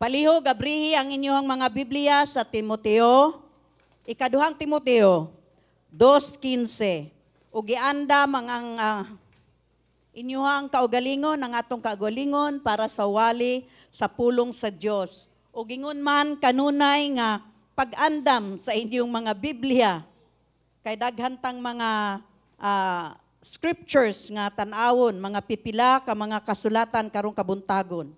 Palihog, abrihi ang inyong mga Biblia sa Timoteo, ikaduhang Timoteo, 2:15. Ug gianda mangang inyong kaugalingon, ang atong kaugalingon para sa wali sa pulong sa Dios. Ug ingon man kanunay nga pag-andam sa inyong mga Biblia, kay daghantang mga scriptures nga tan-awon, mga pipila ka mga kasulatan karong kabuntagon.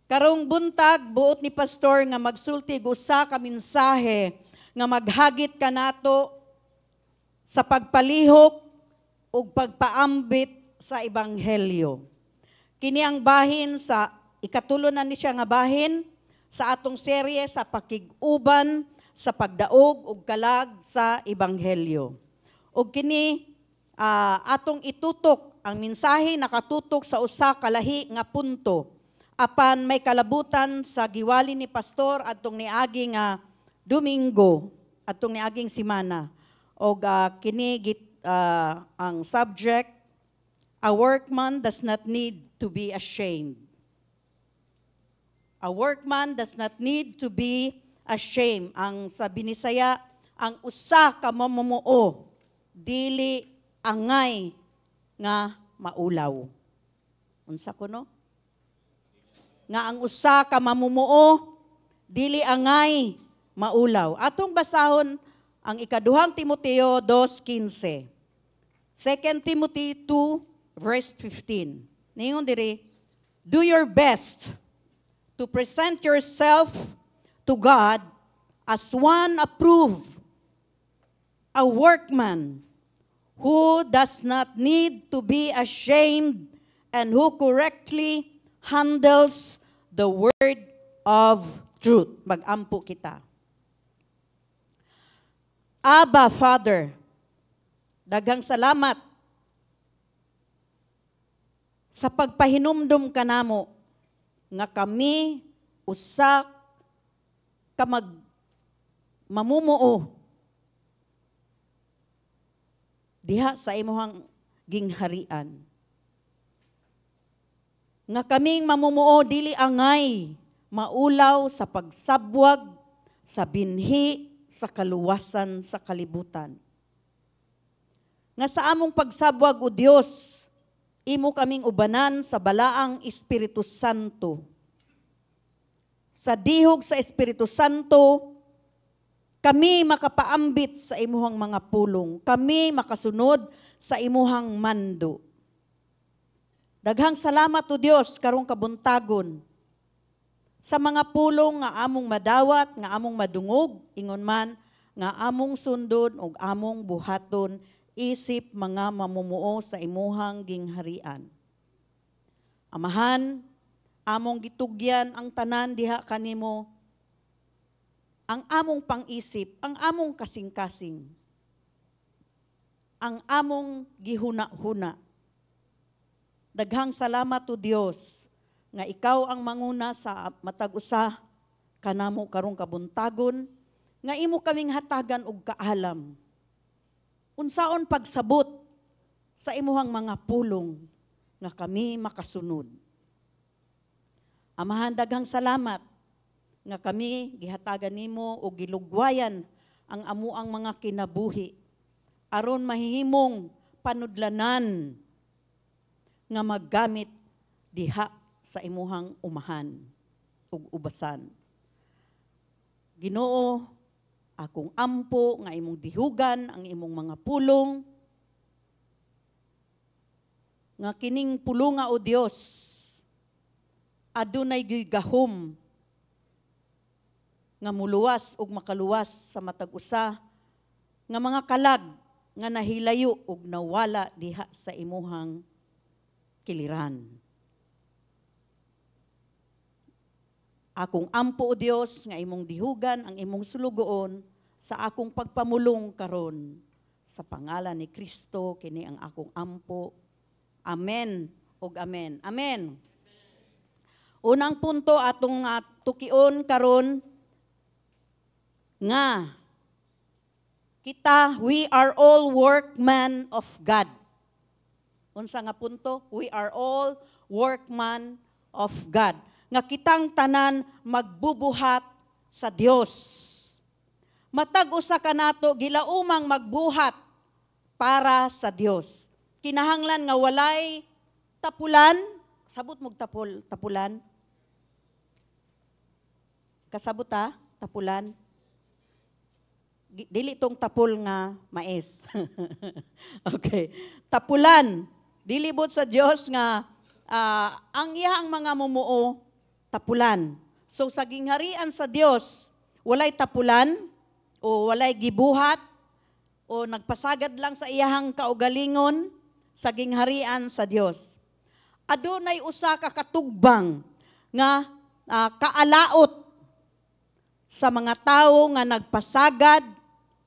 Karong buntag, buot ni pastor nga magsultig usa ka mensahe nga maghagit kanato sa pagpalihok ug pagpaambit sa ebanghelyo. Kini ang bahin sa ikatulo na ni siya nga bahin sa atong serye sa pakig-uban sa pagdaog ug kalag sa ebanghelyo. Ug kini atong itutok ang mensahe nakatutok sa usa ka lahi nga punto. Apan may kalabutan sa giwali ni pastor atong niagi nga Domingo, atong niaging simana. Og kini ang subject, a workman does not need to be ashamed. A workman does not need to be ashamed. Ang sa Binisaya, ang usa ka mamumuo dili angay nga maulaw. Unsa kuno? Nga ang usa ka mamumuo dili angay maulaw. Atong basahon ang ikaduhang Timoteo 2:15. 2 Timothy 2:15. Ningon diri, do your best to present yourself to God as one approved, a workman who does not need to be ashamed and who correctly handles the word of truth. Mag-ampo kita. Abba, Father, daghang salamat sa pagpahinumdum kanamo nga kami usa ka mamumuo diha sa imong gingharian. Nga kaming mamumuo dili angay maulaw sa pagsabwag, sa binhi, sa kaluwasan, sa kalibutan. Nga sa among pagsabwag o Dios, imo kaming ubanan sa balaang Espiritu Santo. Sa dihog sa Espiritu Santo, kami makapaambit sa imuhang mga pulong. Kami makasunod sa imuhang mando. Daghang salamat o Dios karong kabuntagon sa mga pulong nga among madawat, nga among madungog, ingon man nga among sundon ug among buhaton isip mga mamumuo sa imuhang gingharian. Amahan, among gitugyan ang tanan diha kanimo, ang among pang-isip, ang among kasing-kasing, ang among gihuna-huna. Daghang salamat o Dios nga ikaw ang manguna sa matag usa kanamo karong kabuntagon nga imo kaming hatagan og kaalam. Unsaon pagsabot sa imuhang mga pulong nga kami makasunod. Amahan, daghang salamat nga kami gihatagan nimo og gilugwayan ang amuang mga kinabuhi aron mahihimong panudlanan nga maggamit diha sa imuhang umahan ug ubasan. Ginoo, akong ampo nga imong dihugan ang imong mga pulong, nga kining pulonga o Dios adunay gihum nga muluwas ug makaluwas sa matag usa nga mga kalag nga nahilayo ug nawala diha sa imuhang kiliran. Akong ampo o Dios nga imong dihugan ang imong sulugoon sa akong pagpamulong karon sa pangalan ni Kristo kini ang akong ampo. Amen ug amen. Amen. Unang punto atong tukion karon nga we are all workmen of God. Unsa nga punto? We are all workman of God. nga kitang tanan magbubuhat sa Dios. Matag usa ka nato gilaumang magbuhat para sa Dios. Kinahanglan nga walay tapulan, sabot mog tapulan. Kasabot ta, tapulan. Dili tong tapul nga mais. Okay. Tapulan. Dilibot sa Dios nga ang iyang mga mumuo tapulan. So sa gingharian sa Dios, walay tapulan o walay gibuhat o nagpasagad lang sa iyang kaugalingon sa gingharian sa Dios. Adunay usa ka katugbang nga kaalaot sa mga tawo nga nagpasagad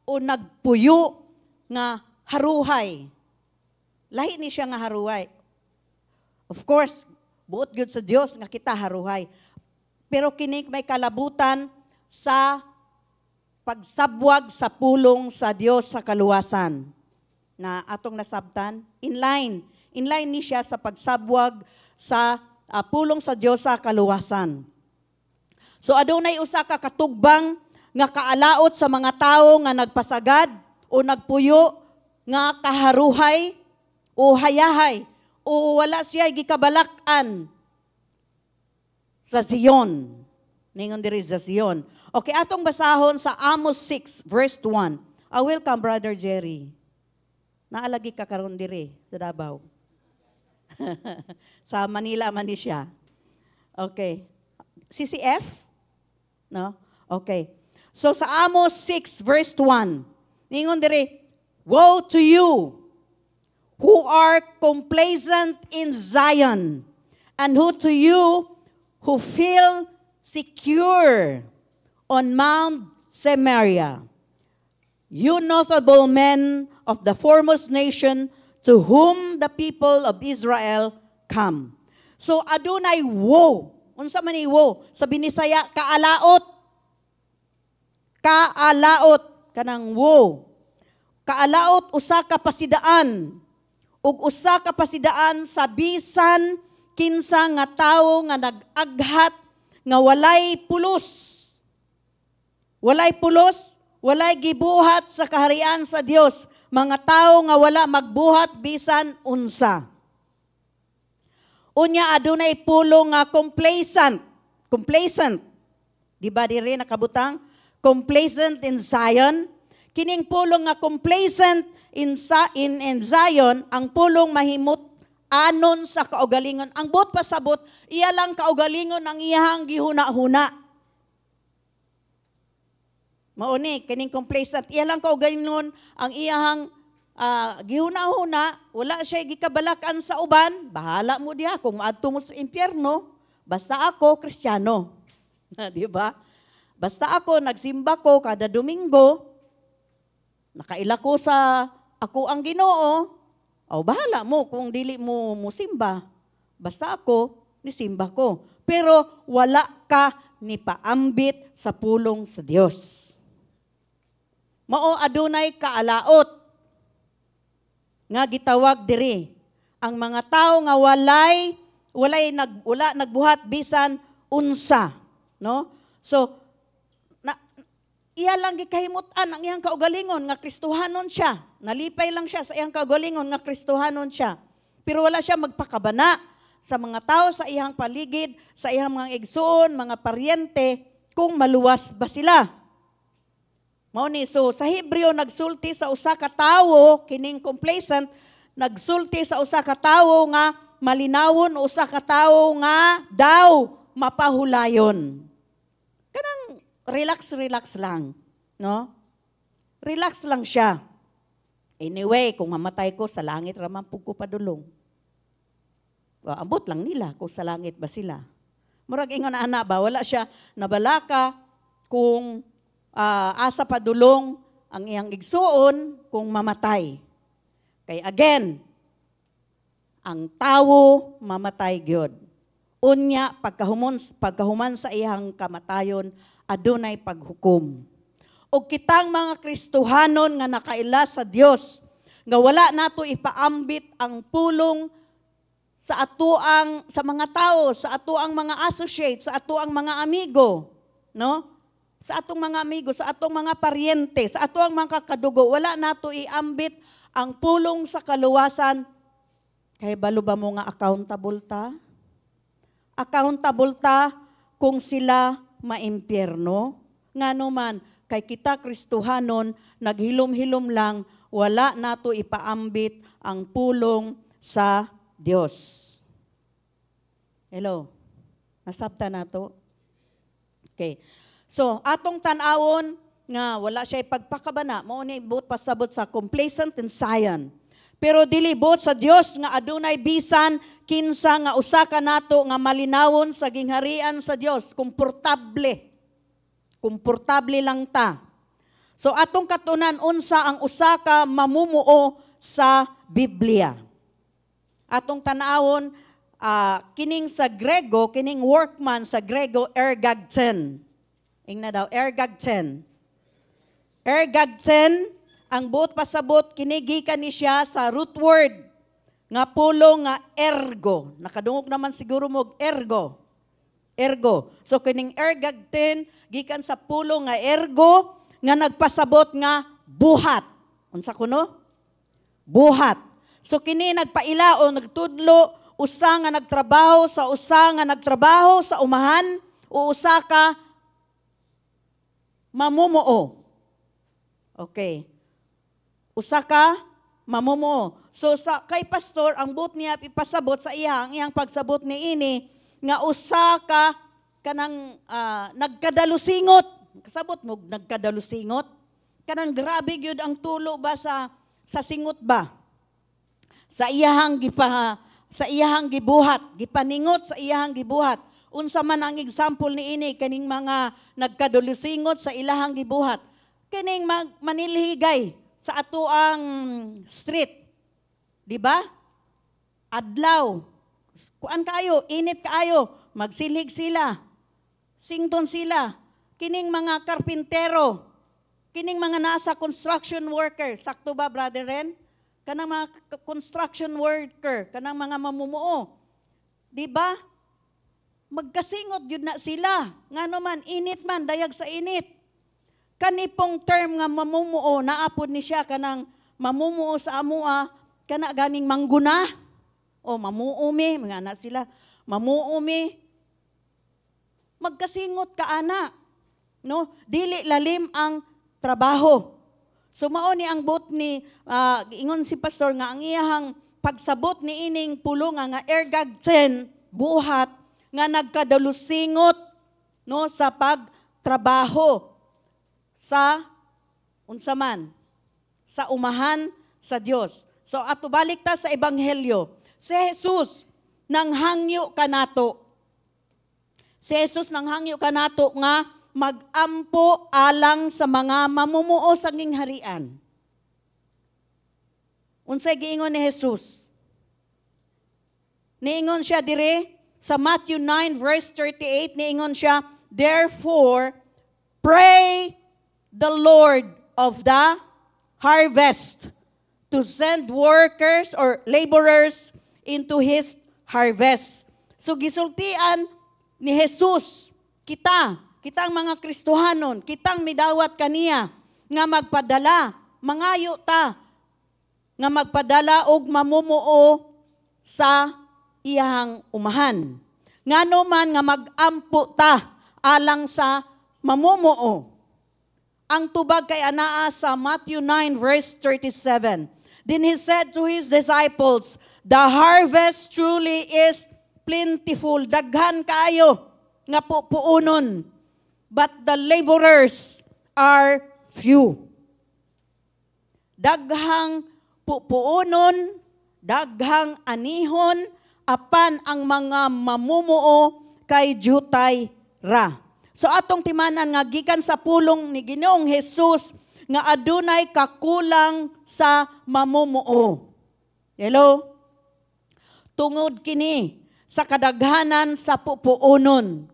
o nagpuyo nga haruhay. Lahi ni siya nga haruhay. Of course, buot gyud sa Dios nga kita haruhay. Pero kini may kalabutan sa pagsabwag sa pulong sa Dios sa kaluwasan. Na atong nasabtan, inline ni siya sa pagsabwag sa pulong sa Dios sa kaluwasan. So adunay usa ka katugbang nga kaalaot sa mga tawo nga nagpasagad o nagpuyo nga kaharuhay o hayahay o wala siya gikabalakan sa Zion. Ningon diri sa Zion. Okay, atong basahon sa Amos 6 verse 1. Welcome Brother Jerry. Naalagi ka karon diri sa Davao. Sa Manila man ni siya. Okay. CCF? No? Okay. So sa Amos 6 verse 1, ningon diri, woe to you who are complacent in Zion, and who to you who feel secure on Mount Samaria. You notable men of the foremost nation to whom the people of Israel come. So adunay woe. Unsa man ni woe? Sa Binisaya, kaalaot. Kaalaot kanang woe. Kaalaot usa ka pasidaan ug usa ka pasidaan sa bisan kinsa nga tawo nga nag-aghat nga walay pulos. Walay pulos, walay gibuhat sa kaharian sa Dios. Mga tawo nga wala magbuhat bisan unsa. Unya adunay pulong nga complacent. Complacent. Di ba diri nakabutang? Complacent in Zion. Kining pulong nga complacent in Zion, ang pulong mahimot anon sa kaugalingon. Ang bot pasabot, iya lang kaugalingon ang iyang gihuna-huna. Mauni, kining complacent, iya lang kaugalingon ang iyang gihuna-huna, wala siya gikabalakan sa uban, bahala mo diha kung maadto mo sa impyerno, basta ako Kristiyano. Di ba? Basta ako, nagsimba ko kada Domingo, nakaila ko sa ako ang Ginoo, bahala mo kung dili mo musimba. Basta ako, nisimba ko. Pero wala ka ni paambit sa pulong sa Dios. Mao adunay kaalaot nga gitawag diri. Ang mga tao nga wala nagbuhat bisan unsa, no? So iya lang gikahimutan ang iyang kaugalingon nga Kristohanon siya. Nalipay lang siya sa iyang kaugalingon nga Kristohanon siya. Pero wala siya magpakabana sa mga tao sa iyang paligid, sa iyang mga igsoon, mga paryente, kung maluwas ba sila. Mao ni, so sa Hebreo nagsulti sa usa ka tawo kining complacent, nagsulti sa usa ka tawo nga malinawon, usa ka tawo nga daw mapahulayon. Kanang relax lang, no? Relax lang siya. Anyway, kung mamatay ko sa langit raman pug ko padulong. Ambot lang nila kung sa langit ba sila. Murag ingon ana ba, wala siya nabalaka kung asa padulong ang iyang igsuon kung mamatay. Kay again, ang tawo mamatay gyud. Unya pagkahuman sa iyang kamatayon, adunay paghukom. O kitang mga Kristohanon nga nakaila sa Dios, nga wala nato ipaambit ang pulong sa mga tao, sa atuang mga associates, sa atuang mga amigo, no? Sa atong mga amigo, sa atong mga paryente, sa atuang mga kadugo, wala nato iambit ang pulong sa kaluwasan. Kay balo ba mo nga accountable ta? Accountable ta kung sila maimpyerno? Ngano man, kay kita Kristohanon, naghilom-hilom lang, wala nato ipaambit ang pulong sa Dios. Hello? Nasabta nato? Okay. So, atong tanawon nga wala siya ipagpakabana, mao ni buot pasabot sa complacent and Zion. Pero dili buot sa Dios nga adunay bisan kinsa nga usa ka nato nga malinawon sa gingharian sa Dios, komportable. Komportable lang ta. So atong katunan unsa ang usa ka mamumuo sa Biblia. Atong tanawon, kining sa Grego, kining workman sa Grego, ergagten. Ingna daw, ergagten. Ergagten, ang buot pasabot, kinigikan ni siya sa root word, nga pulo nga ergo. Nakadungog naman siguro mo, ergo. Ergo. So kining ergagten, gikan sa pulo nga ergo, nga nagpasabot nga buhat. Unsa kuno? Buhat. So kini nagpailaon, nagtudlo, usa nga nagtrabaho sa usa nga nagtrabaho sa umahan, o usa ka mamumuo. Okay. Usa ka mamumuo. So sa kay pastor, ang buot niya ipasabot sa iyang pagsabot ni ini, nga usa ka kanang nagkadalusingot. Kasabot mo, nagkadalusingot. Kanang grabe gyud ang tulo ba sa singot ba? Sa iyahang gibuhat, gipaningot sa iyahang gibuhat. Unsa man ang example ni ini kaning mga nagkadalusingot sa ilahang gibuhat. Kining manilhigay sa atuang street. Di ba? Adlaw. Kuan kaayo, init kaayo, magsilig sila. Sington sila. Kining mga karpintero, kining mga nasa construction worker, sakto ba brother Ren? Kanang mga construction worker, kanang mga mamumuo. Di ba? Magkasingot yun na sila. Ngano man, init man, dayag sa init. Kanipong term nga mamumuo, naapod ni siya kanang mamumuo sa amua, kana ganing mangguna. O mamuumi, mga anak sila, mamuumi. Magkasingot ka ana. No? Dili lalim ang trabaho. So mao ni ang bot ni ingon si pastor nga ang iyang pagsabot ni ining pulong nga ergagten buhat nga nagkadalusingot no sa pagtrabaho sa unsa man sa umahan sa Dios. So ato balik ta sa ebanghelyo. Si Jesus nanghangyo kanato. Si Jesus nanghangyo kanato nga mag-ampo alang sa mga mamumuo sa gingharian. Unsay giingon ni Jesus? Niingon siya dire sa Matthew 9 verse 38, niingon siya, therefore, pray the Lord of the harvest to send workers or laborers into His harvest. So gisultian ni Jesus, kitang mga Kristohanon, kitang midawat kaniya, nga magpadala, mangayo ta, nga magpadala og mamumuo sa iyang umahan. Ngano man nga magampo ta alang sa mamumuo. Ang tubag kay anaa sa Matthew 9 verse 37. Then He said to His disciples, the harvest truly is plentiful. Daghan kaayo nga puunon. But the laborers are few. Daghang puunon, daghang anihon, apan ang mga mamumuo kay jutay ra. So atong timanan nga gikan sa pulong ni Ginoong Hesus nga adunay kakulang sa mamumuo. Hello? Tungod kini sa kadaghanan sa puunon.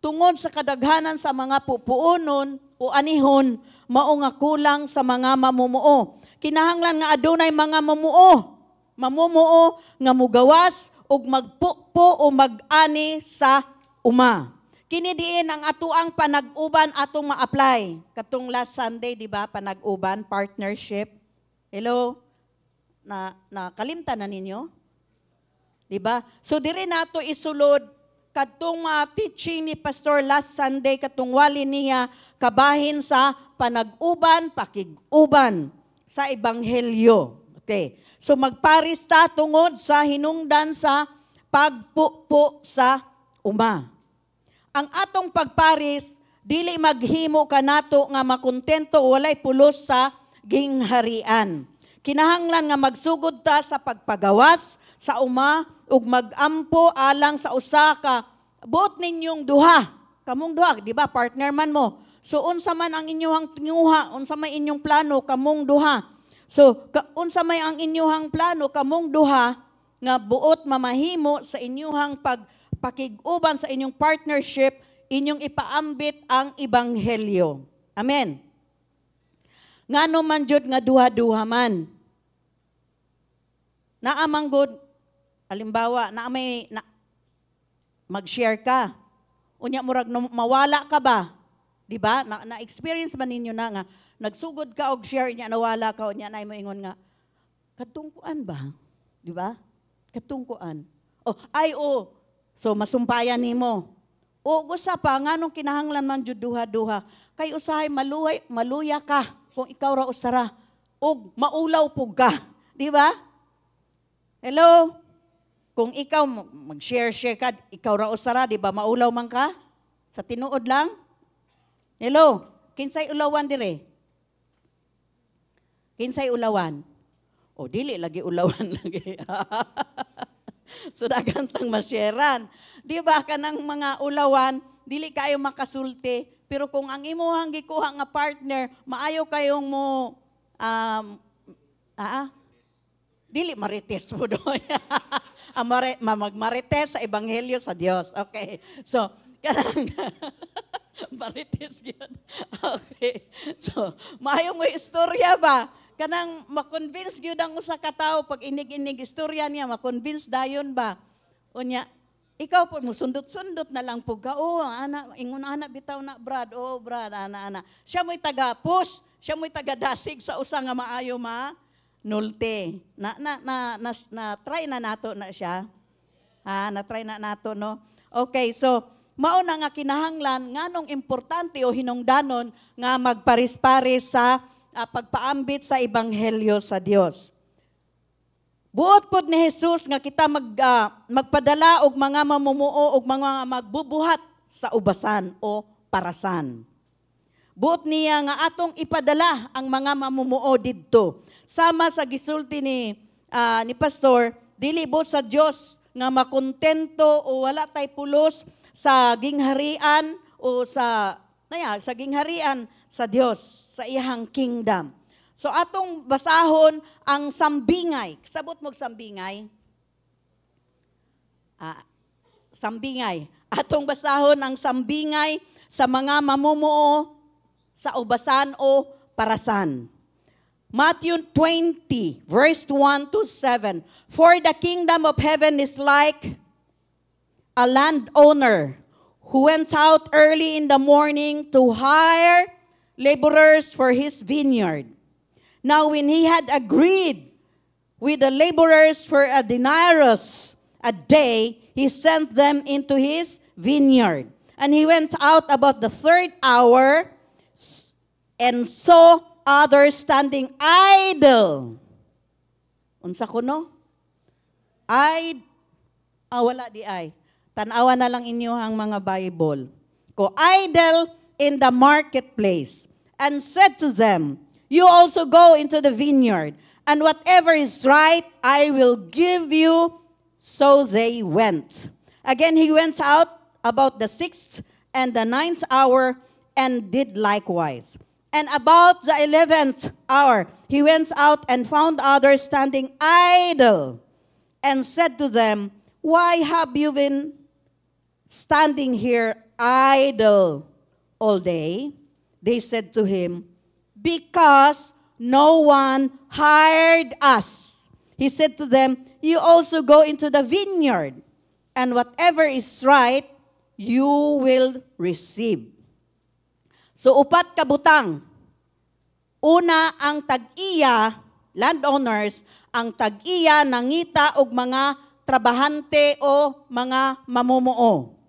Tungod sa kadaghanan sa mga pupuunon o anihon, mao nga kulang sa mga mamumuo. Kinahanglan nga adunay mga mamumuo nga mugawas ug magpupo o mag-ani sa uma. Kini diin ang atuang panag-uban atong ma-apply. Katong last Sunday, di ba, panag-uban, partnership. Hello? Kalimtan na ninyo? Di ba? So diri nato isulod katong teaching ni Pastor last Sunday, katong wali niya kabahin sa panag-uban, pakig-uban sa Ebanghelyo. Okay. So magparis ta tungod sa hinungdan sa pagpupo sa uma. Ang atong pagparis, dili maghimo kanato nga makontento walay pulos sa gingharian. Kinahanglan nga magsugod ta sa pagpagawas sa uma ug magampo alang sa usa ka buot ninyong duha. Kamong duha, di ba? Partner man mo. So unsa man ang inyong tinguha, unsa may inyong plano kamong duha. So unsa may ang inyong plano kamong duha nga buot mamahimo sa inyong pakig-uban sa inyong partnership, inyong ipaambit ang ebanghelyo. Amen. Ngano man jud nga duha-duha man. Naamang good, halimbawa, mag-share ka. Unya murag mawala ka ba? Di ba? Na-experience ba ninyo na nga, nagsugod ka og share niya, nawala ka, unya na mo ingon nga, katungkuan ba? Di ba? Katungkuan. So masumpayan nimo. O gusa pa, nganong kinahanglan man jud duha-duha, kay usahay maluya ka kung ikaw ra usara, og maulaw pug ka. Di ba? Hello? Kung ikaw mag-share ka, ikaw ra usara, di ba? Maulaw man ka? Sa tinuod lang? Hello? Kinsay ulawan dire? Kinsay ulawan? O dili lagi ulawan lagi. So dagantang masyeran. Di ba kanang mga ulawan, dili kayo makasulti, pero kung ang imuhang gikuha nga partner, maayo kayong mo dili marites mo doon. Magmarites sa ebanghelyo sa Dios. Okay. So, kanang marites gyud. Okay. So, maayo mo istorya ba? Kanang ma-convince gyud ang usa ka tawo pag inig-inig istorya niya, ma-convince dayon ba? Unya, ikaw po mo sundot-sundot na lang pug ka. Ingon ana bitaw na Brad. Brad, ana. Siya mo'y taga-push, siya mo'y taga-dasig sa usa nga maayo nulte. Na-try na nato na siya. Na-try na nato, no? Okay, so, mauna nga kinahanglan, nganong importante o hinungdanon nga magparis-paris sa pagpaambit sa ebanghelyo sa Dios. Buot pod ni Jesus nga kita magpadala og mga mamumuo og mga magbubuhat sa ubasan o parasan. Buot niya nga atong ipadala ang mga mamumuo didto. Sama sa gisulti ni Pastor, dili bo sa Dios nga makontento o wala tay pulos sa gingharian o sa gingharian sa Dios, sa iyang kingdom. So atong basahon ang sambingay. Sabot mo sambingay? Sambingay. Atong basahon ang sambingay sa mga mamumuo sa ubasan o parasan. Matthew 20, verse 1 to 7. For the kingdom of heaven is like a landowner who went out early in the morning to hire laborers for his vineyard. Now when he had agreed with the laborers for a denarius a day, he sent them into his vineyard. And he went out about the third hour and saw others standing idle. Unsa kuno? Wala di ay. Tanawa na lang inyohang mga Bible. Idle in the marketplace, and said to them, you also go into the vineyard, and whatever is right, I will give you. So they went. Again, he went out about the 6th and the 9th hour, and did likewise. And about the 11th hour, he went out and found others standing idle, and said to them, why have you been standing here idle all day? They said to him, because no one hired us. He said to them, "You also go into the vineyard, and whatever is right, you will receive." So upat ka butang. Una, ang tag-iya, landowners, ang tag-iya nangita og mga trabahante o mga mamumuo.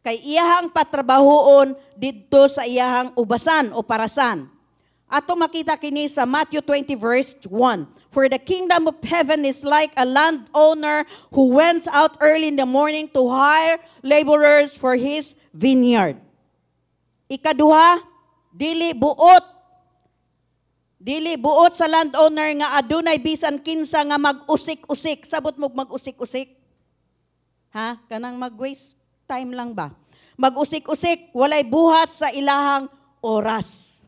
Kay iyahang patrabahoon didto sa iyahang ubasan o parasan. Ato makita kini sa Matthew 20 verse 1. "For the kingdom of heaven is like a landowner who went out early in the morning to hire laborers for his vineyard." Ikaduha, dili buot sa landowner nga adunay bisan kinsa nga mag-usik-usik. Sabot mo mag-usik-usik? Ha? Kanang mag-waste time lang ba? Mag-usik-usik, walay buhat sa ilahang oras.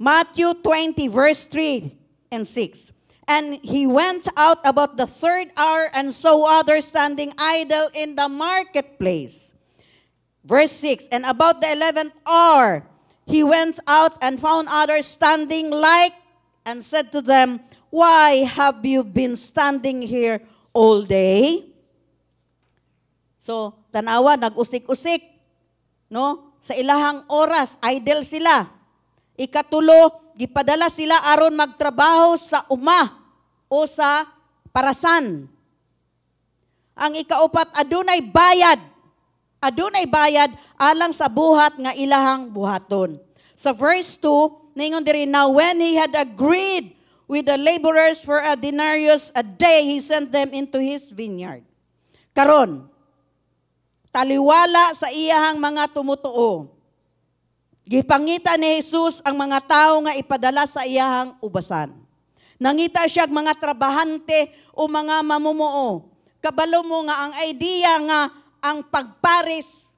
Matthew 20 verse 3 and 6. "And he went out about the third hour and saw others standing idle in the marketplace." Verse 6, "And about the 11th hour, he went out and found others standing like, and said to them, Why have you been standing here all day?" So, tanawa, nag-usik-usik, no? Sa ilahang oras, idle sila. Ikatulo, gipadala sila aron magtrabaho sa uma o sa parasan. Ang ikaupat, adunay bayad. Adunay bayad alang sa buhat nga ilahang buhaton. Sa verse 2, ningon diri, "Now when he had agreed with the laborers for a denarius a day, he sent them into his vineyard." Karon, taliwala sa iyahang mga tumutuo. Gipangita ni Jesus ang mga tao nga ipadala sa iyahang ubasan. Nangita siya mga trabahante o mga mamumuo. Kabalo mo nga ang idea nga ang pagparis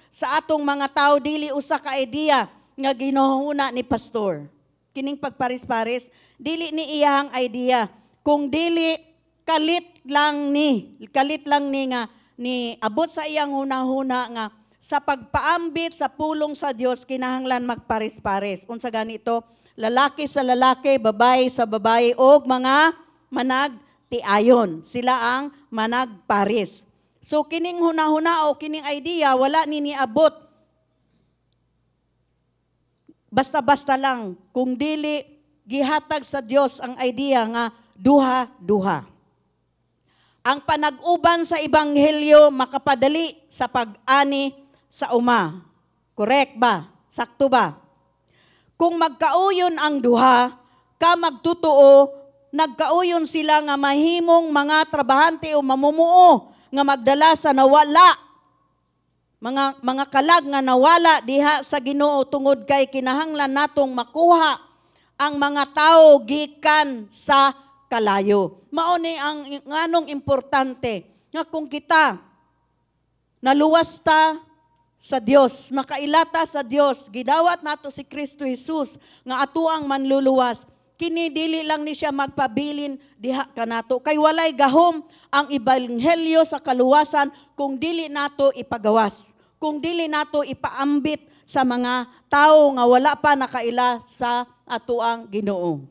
sa atong mga tao dili usa ka idea nga ginuhuna ni pastor. Kining pagparis-paris dili ni iyang idea, kung dili kalit lang ni nga ni abot sa iyang hunahuna nga sa pagpaambit sa pulong sa Dios kinahanglan magparis-paris. Unsa ganito? Lalaki sa lalaki, babae sa babae og mga managtiayon. Sila ang managparis. So kining hunahuna o kining idea wala ni niabot. Basta-basta lang kung dili gihatag sa Dios ang idea nga duha-duha. Ang panag-uban sa ebanghelyo makapadali sa pag-ani sa uma. Correct ba? Sakto ba? Kung magkauyon ang duha, ka magtutuo, nagkauyon sila nga mahimong mga trabahante o mamumuo nga magdala sa nawala. Mga kalag nga nawala diha sa Ginoo tungod kay kinahanglan natong makuha ang mga tao gikan sa kalayo. Mao ni ang nganong importante nga kung kita naluwas ta sa Dios, nakailata sa Dios, gidawat nato si Kristo Jesus nga atuang manluluwas. Kini dili lang ni siya magpabilin diha kanato kay walay gahom ang ebanghelyo sa kaluwasan kung dili nato ipagawas, kung dili nato ipaambit sa mga tao nga wala pa nakaila sa atuang Ginoo.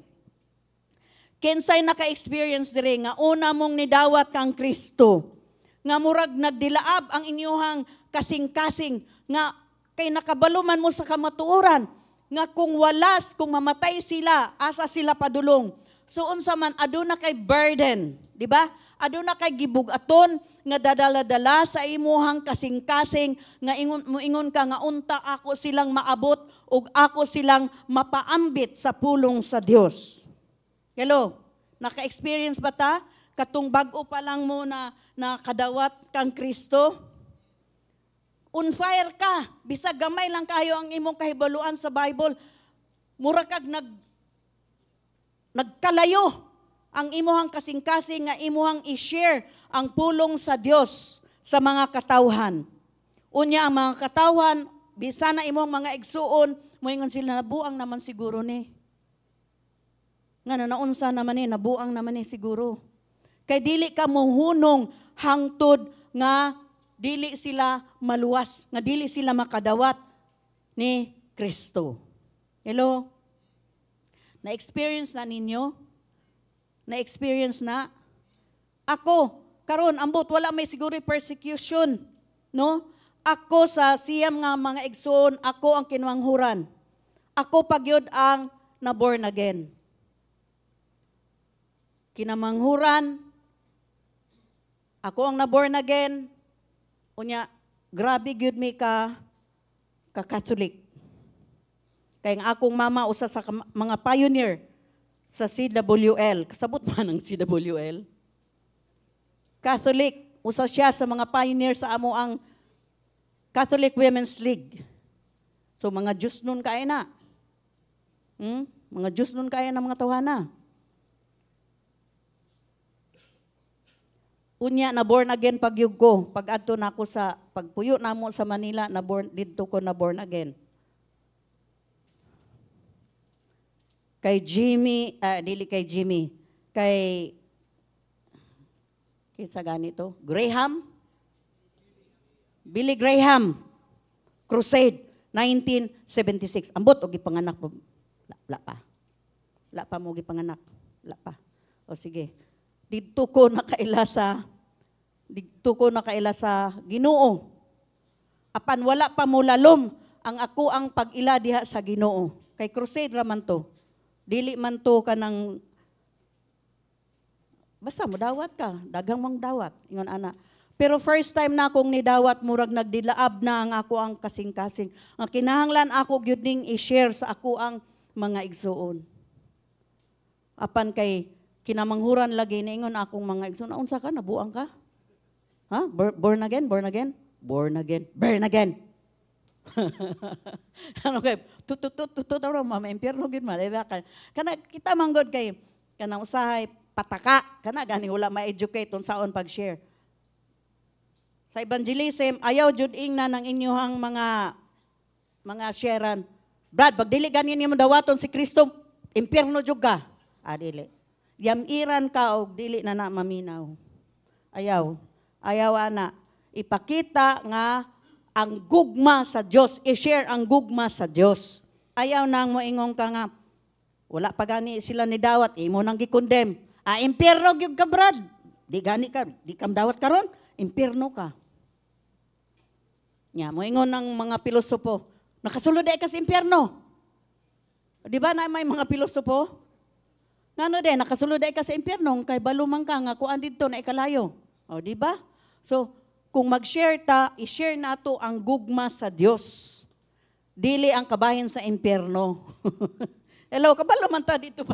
Kinsay naka-experience diri nga una mong nidawat kang Kristo nga murag nagdilaab ang inyuhang kasing-kasing nga kay nakabaluman mo sa kamatuoran nga kung mamatay sila, asa sila padulong. So unsa man aduna kay burden, di ba? Aduna kay gibugaton nga dadala-dala sa imuhang kasing-kasing nga ingon ka nga unta ako silang maabot ug ako silang mapaambit sa pulong sa Dios. Hello, naka-experience ba ta? Katong bag-o pa lang mo na kadawat kang Kristo? On fire ka, bisag gamay lang kayo ang imong kahibaluan sa Bible. Mura kag nagkalayo ang imuhang kasing-kasing nga imuhang i-share ang pulong sa Dios sa mga katawhan. Unya ang mga katawhan, bisa na imong mga igsuon, moingon sila nabuang naman siguro ni. Nga naunsa naman ni, nabuang naman ni siguro. Kay dili ka mohunong hangtod nga dili sila maluwas, nga dili sila makadawat ni Kristo. Hello? Na-experience na ninyo Na-experience na? Ako, karon ambot, wala may siguro persecution. No? Ako sa siyam nga mga igsoon, ako ang kinwanghuran. Ako pagyod ang na-born again. Kinamanghuran, ako ang na-born again, unya, grabe gyud mi ka Catholic. Kaya ang akong mama, usa sa mga pioneer sa CWL. Kasabot man ang CWL? Catholic, usa siya sa mga pioneer sa amo ang Catholic Women's League. So mga Diyos nun kaya na. Mga Diyos nun kaya na mga tawhana. Unya na born again pagyug ko. Pag adto na ako sa pagpuyo namo sa Manila, didto ko na born again. Kay Jimmy, dili kay Jimmy, kay kisa ganito, Billy Graham, Crusade, 1976. Ambot, o gipanganak po. La pa. La pa mo gipanganak. La pa. O sige. Dito ko nakaila sa Ginoo. Apan wala pa mo lalom ang ako ang pag-ila diha sa Ginoo. Kay Crusade raman to. Dili man to ka ng basta mo dawat ka, dagang mang dawat, ingon ana. Pero first time na akong nidawat, murag nagdilaab na ang ako ang kasing-kasing. Ang kinahanglan ako gyud ning i-share sa ako ang mga igsuon. Apan kay kinamanghuran lagi niingon akong mga igsuon, unsa ka nabuang ka? Ha? Born again? Born again? Born again. Burn again. Ano kay tutut mama impierno gid man kana kita manggod kay kana usahay pataka kana gani wala ma-educate unsaon pag-share sa evangelism ayaw jud ing na ng inyong mga sharean brad pag dili gani nimo dawaton si Kristo impierno jud ka dili yamiran ka og dili na maminaw ayaw ana ipakita nga ang gugma sa Diyos, i-share ang gugma sa Diyos. Ayaw nang moingon ka nga, wala pa gani sila ni dawat, imo nang gikondem. Impierno gyud ka brad. Di gani ka, di kam dawat karon, impierno ka. Nya moingon ng mga pilosopo, nakasulod ay ka sa impierno. Di ba na may mga pilosopo? Ngano din, nakasulod ay ka sa impierno, kay balumang ka nga kuan didto na ikalayo. O di ba? So, kung mag-share ta, i-share nato ang gugma sa Dios. Dili ang kabahin sa impyerno. Hello, kabalo man ta dito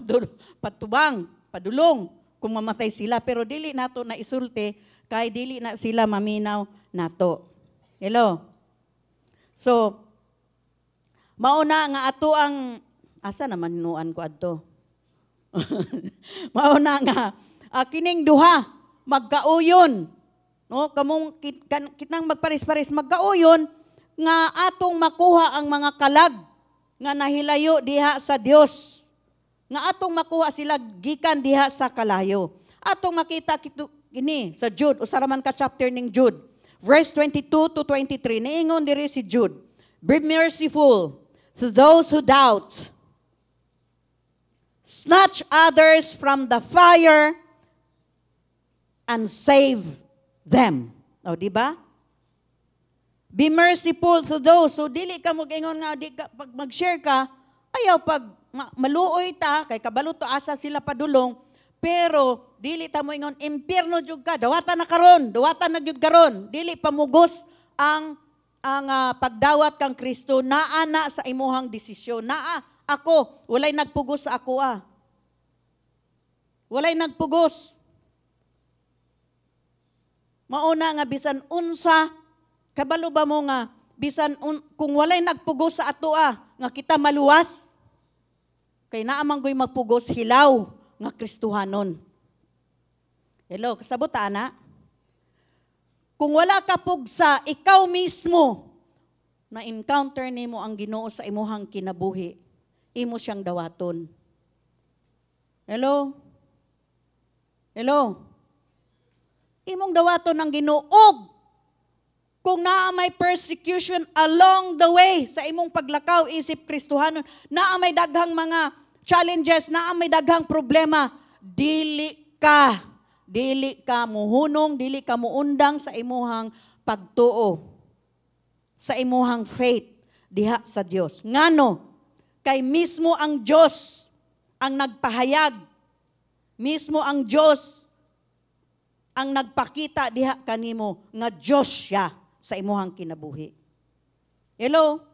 patubang, padulong kung mamatay sila pero dili nato na isulti kay dili na sila maminaw nato. Hello. So mauna nga ato ang asa naman nuan ko adto. Mauna nga kining duha magkauyon. No, kamong kitang magparis-paris magkauyon nga atong makuha ang mga kalag nga nahilayo diha sa Dios. Nga atong makuha sila gikan diha sa kalayo. Atong makita kini sa Jude, usaraman ka chapter ning Jude. Verse 22 to 23, niingon diri si Jude. Be merciful to those who doubt. Snatch others from the fire and save them. O, di ba? Be merciful to those. So, dili ka mag-ingon nga, pag mag-share ka, ayaw pag maluoy ta, kay kabalo to asa sila padulong, pero dili ta mo ingon, impierno jud ka, dawatan na karon, dawatan na jud karon. Dili pamugos ang pagdawat kang Kristo, naa na sa imuhang desisyon. Naa, ako, walay nagpugos sa ako Walay nagpugos. Mauna nga bisan unsa, kabalo ba mo nga, bisan kung walay nagpugos sa ato nga kita maluwas, kay naamanggoy magpugos hilaw nga Kristohanon. Hello, kasabot ana? Kung wala ka pugsa, ikaw mismo, na-encounter nimo ang Ginoo sa imuhang kinabuhi, imo siyang dawaton. Hello? Hello? Imong dawaton ng Ginoo kung naa may persecution along the way sa imong paglakaw isip Kristohanon, naa may daghang mga challenges, naa may daghang problema, dili ka muhunong, dili ka muundang sa imuhang pagtuo, sa imuhang faith diha sa Dios. Ngano? Kay mismo ang Dios ang nagpahayag, mismo ang Dios ang nagpakita diha kanimo nga Dios siya sa imuhang kinabuhi. Hello?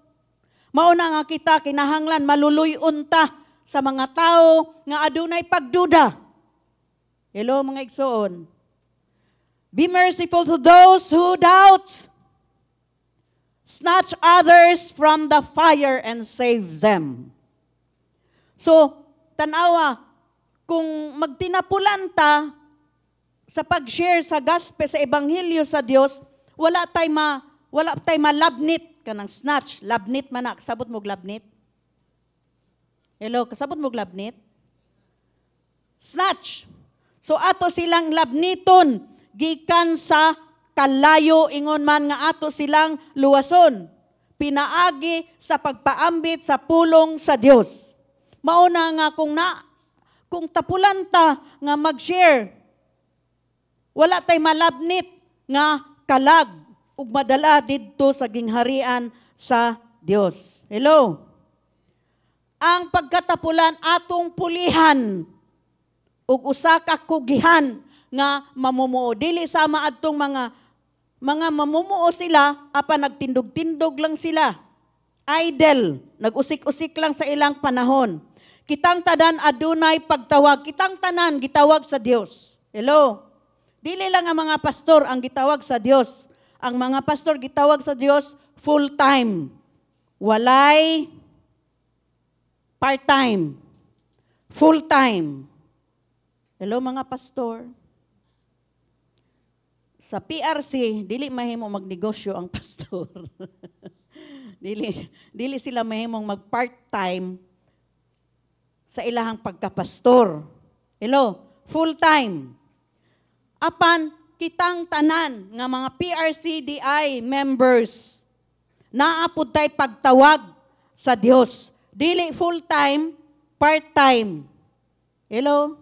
Mauna nga kita kinahanglan maluluy-on ta sa mga tao nga adunay pagduda. Hello mga igsoon. Be merciful to those who doubt. Snatch others from the fire and save them. So, tanawa, kung magtinapulan ta sa pag-share sa gospel, sa ebanghelyo sa Dios, wala tay malabnit kanang snatch. Labnit man na. Kasabot mo labnit? Hello, kasabot mo labnit? Snatch. So, ato silang labniton gikan sa kalayo ingon man nga ato silang luwason. Pinaagi sa pagpaambit sa pulong sa Dios. Mauna nga kung tapulan ta nga mag-share, wala tay malabnit nga kalag ug madala didto sa gingharian sa Dios. Hello. Ang pagkatapulan atong pulihan ug usa ka kugihan nga mamumuo. Dili sama adtong mga mamumuo sila, apan nagtindog-tindog lang sila. Idle, nag-usik-usik lang sa ilang panahon. Kitang tanan adunay pagtawag, kitang tanan gitawag sa Dios. Hello? Dili lang ang mga pastor ang gitawag sa Dios. Ang mga pastor gitawag sa Dios full-time. Walay part-time. Full-time. Hello mga pastor? Sa PRC, dili mahimo magnegosyo ang pastor. dili sila mahimong mag-part-time sa ilahang pagkapastor. Hello, full-time. Apan kitang tanan nga mga PRCDI members naapod tay pagtawag sa Dios. Dili full-time, part-time. Hello?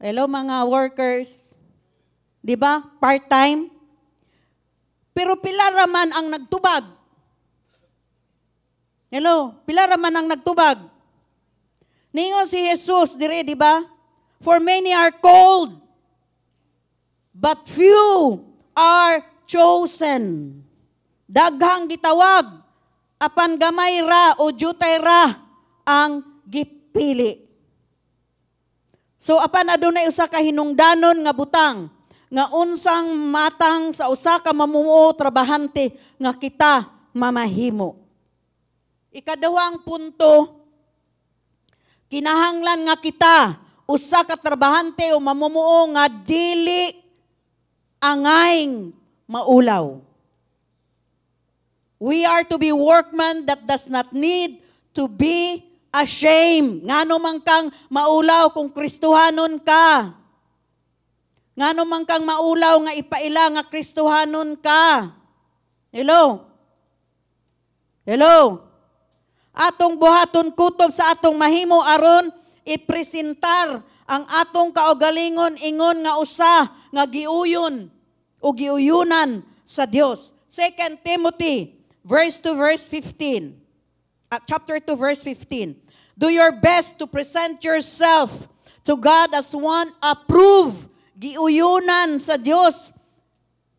Hello mga workers. Di ba? Part-time. Pero pila raman ang nagtubag. Hello? Pila raman ang nagtubag. Ningon si Jesus, dire, di ba? For many are called, but few are chosen. Daghang gitawag, apan gamay ra o jutay ra ang gipili. So apan adunay usa ka hinungdanon nga butang, nga unsang matang sa usa ka mamumuo trabahante nga kita mamahimo. Ikaduhang punto, kinahanglan nga kita usa ka trabahante o mamumuo nga dili angayng maulaw. We are to be workmen that does not need to be ashamed. Ngano man kang maulaw kung Kristohanon ka. Ngano man kang maulaw nga ipaila nga Kristohanon ka. Hello? Hello? Atong buhaton kutob sa atong mahimo aron ipresentar ang atong kaugalingon ingon nga usa nga giuyon o giuyunan sa Dios. 2 Timothy verse 2 verse 15. Chapter 2 verse 15. Do your best to present yourself to God as one approved, giuyunan sa Dios,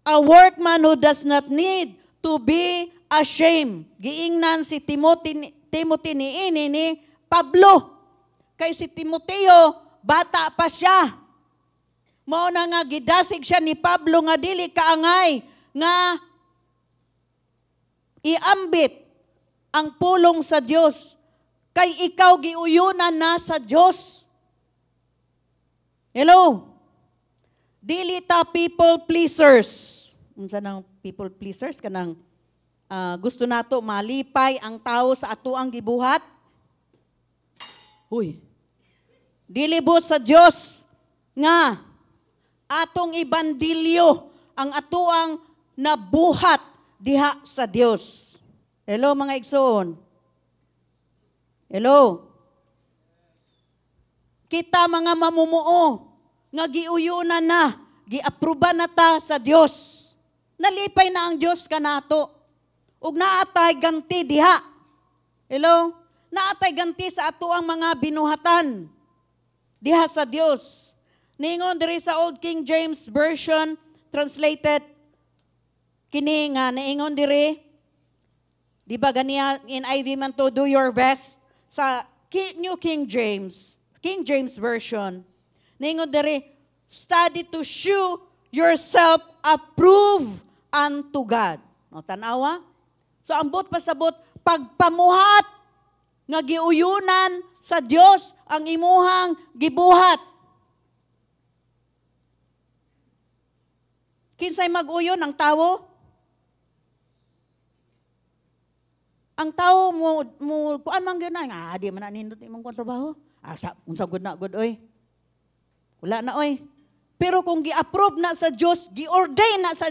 a workman who does not need to be ashamed. Giingnan si Timothy ni Pablo. Kay si Timoteo, bata pa siya. Mao na nga gidasig siya ni Pablo nga dili kaangay nga iambit ang pulong sa Dios. Kay ikaw giuyunan na sa Dios. Hello? Dili ta people pleasers. Unsa nang people pleasers kanang gusto nato malipay ang tao sa atuang gibuhat. Huy. Dilibot sa Dios nga atong ibandilyo ang atuang nabuhat diha sa Dios. Hello mga igsoon. Hello. kita mga mamumuo, nga giuyunan na, giapruba na ta sa Dios. Nalipay na ang Dios kanato. Ug naatay ganti diha. Hello? Naatay ganti sa ato ang mga binuhatan diha sa Dios. Ningon diri sa Old King James Version translated kini nga naingon diri, di ba ganiya in NIV man to, do your best. Sa New King James Version, naingon diri, study to show yourself approved unto God. No, tanawa? So ambot pasabot, pagpamuhat nga giuyunan sa Dios ang imuhang gibuhat. Kinsay mag-uyon ang tawo? Ang tao mo kuan man gyud na, di man na nindot imong trabaho. Unsa gud na gud oy. Wala na oy. Pero kung gi-approve na sa Dios, gi-ordain na sa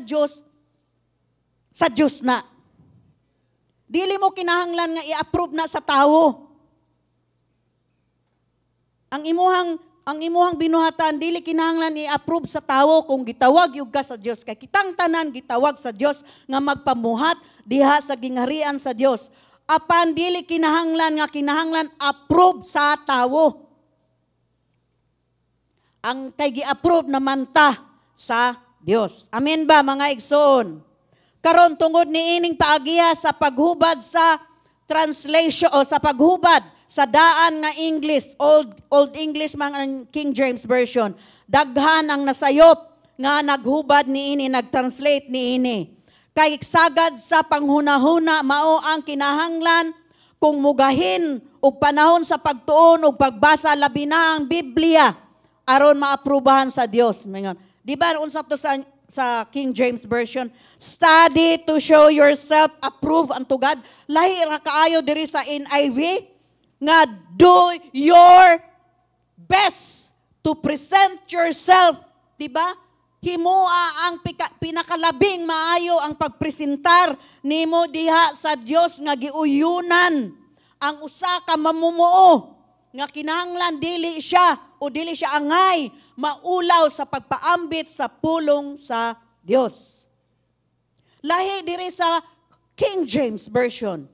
Dios na. Dili mo kinahanglan nga i-approve na sa tao. Ang imuhang binuhatan dili kinahanglan i-approve sa tao kung gitawag yug ka sa Dios. Kay kitang tanan gitawag sa Dios nga magpamuhat diha sa gingharian sa Dios. Apan dili kinahanglan approve sa tao. Ang kay gi-approve naman ta sa Dios. Amen ba mga igsoon? Karon tungod niining paagiya sa paghubad sa translation o sa paghubad sa daan nga English, Old English man ang King James Version, daghan ang nasayop nga naghubad niini, nagtranslate niini. Kay sagad sa panghunahuna mao ang kinahanglan kung mugahin og panahon sa pagtuon ug pagbasa labi na ang Biblia aron maaprubahan sa Dios. Di ba unsa to sa King James Version? Study to show yourself approved unto God. Lahi ra kaayo diri sa NIV nga do your best to present yourself, di ba? Himoa ang pinakalabing maayo ang pagpresentar nimo diha sa Dios nga giuyunan ang usa ka mamumuo nga kinahanglan dili siya angay maulaw sa pagpaambit sa pulong sa Dios. Lahi diri sa King James Version,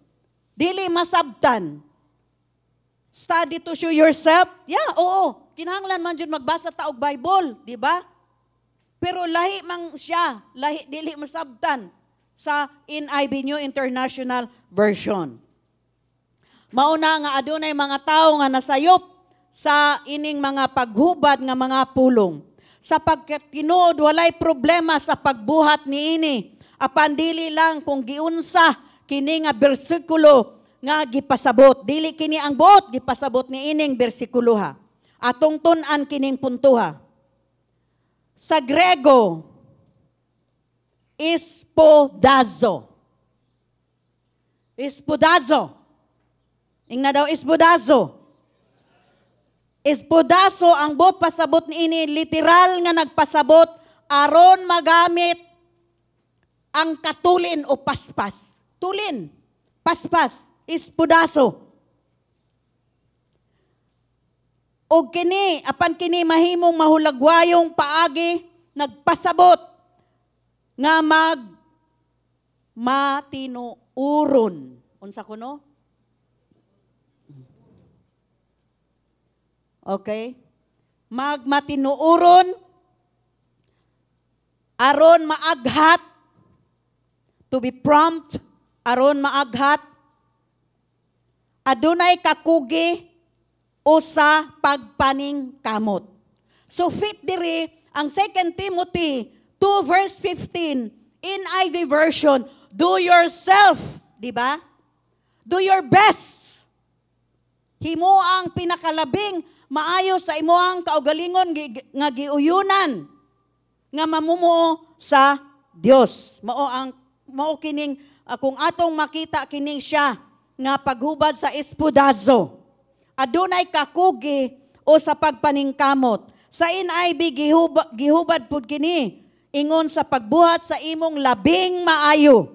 dili masabtan. Study to show yourself. Yeah, oo. Kinahanglan man jud magbasa ta og Bible, di ba? Pero lahi man siya, dili masabtan sa NIV New International Version. Mauna nga adunay mga tawo nga nasayop sa ining mga paghubad nga mga pulong. Sapagkat tinuod walay problema sa pagbuhat niini. Apan dili lang kung giunsa kini nga bersikulo nga gipasabot. Dili kini ang buot gipasabot niining bersikulo ha. Atong tun-an kining puntuha. Sa Grego, ispodazo. Ispodazo. Ingna daw ispodazo. Ispodazo ang buot pasabot niini literal nga nagpasabot aron magamit ang katulin o paspas. Tulin, paspas, ispodazo. O kini, apan kini mahimong mahulagwayong paagi, nagpasabot nga matinuuron. Unsa kuno? Okay? Matinuuron aron maaghat, to be prompt, aron maaghat, adunay kakugi, o sa pagpaning kamot. So fit diri ang 2 Timothy 2 verse 15 NIV version, do yourself, di ba? Do your best. Himo ang pinakalabing maayo sa imuang kaugalingon nga giuyunan nga mamumuo sa Dios. Mao kining kung atong makita kining siya nga paghubad sa ispodazo. Adunay kakugi o sa pagpaningkamot. Sa NIV gihubad pud kini ingon sa pagbuhat sa imong labing maayo.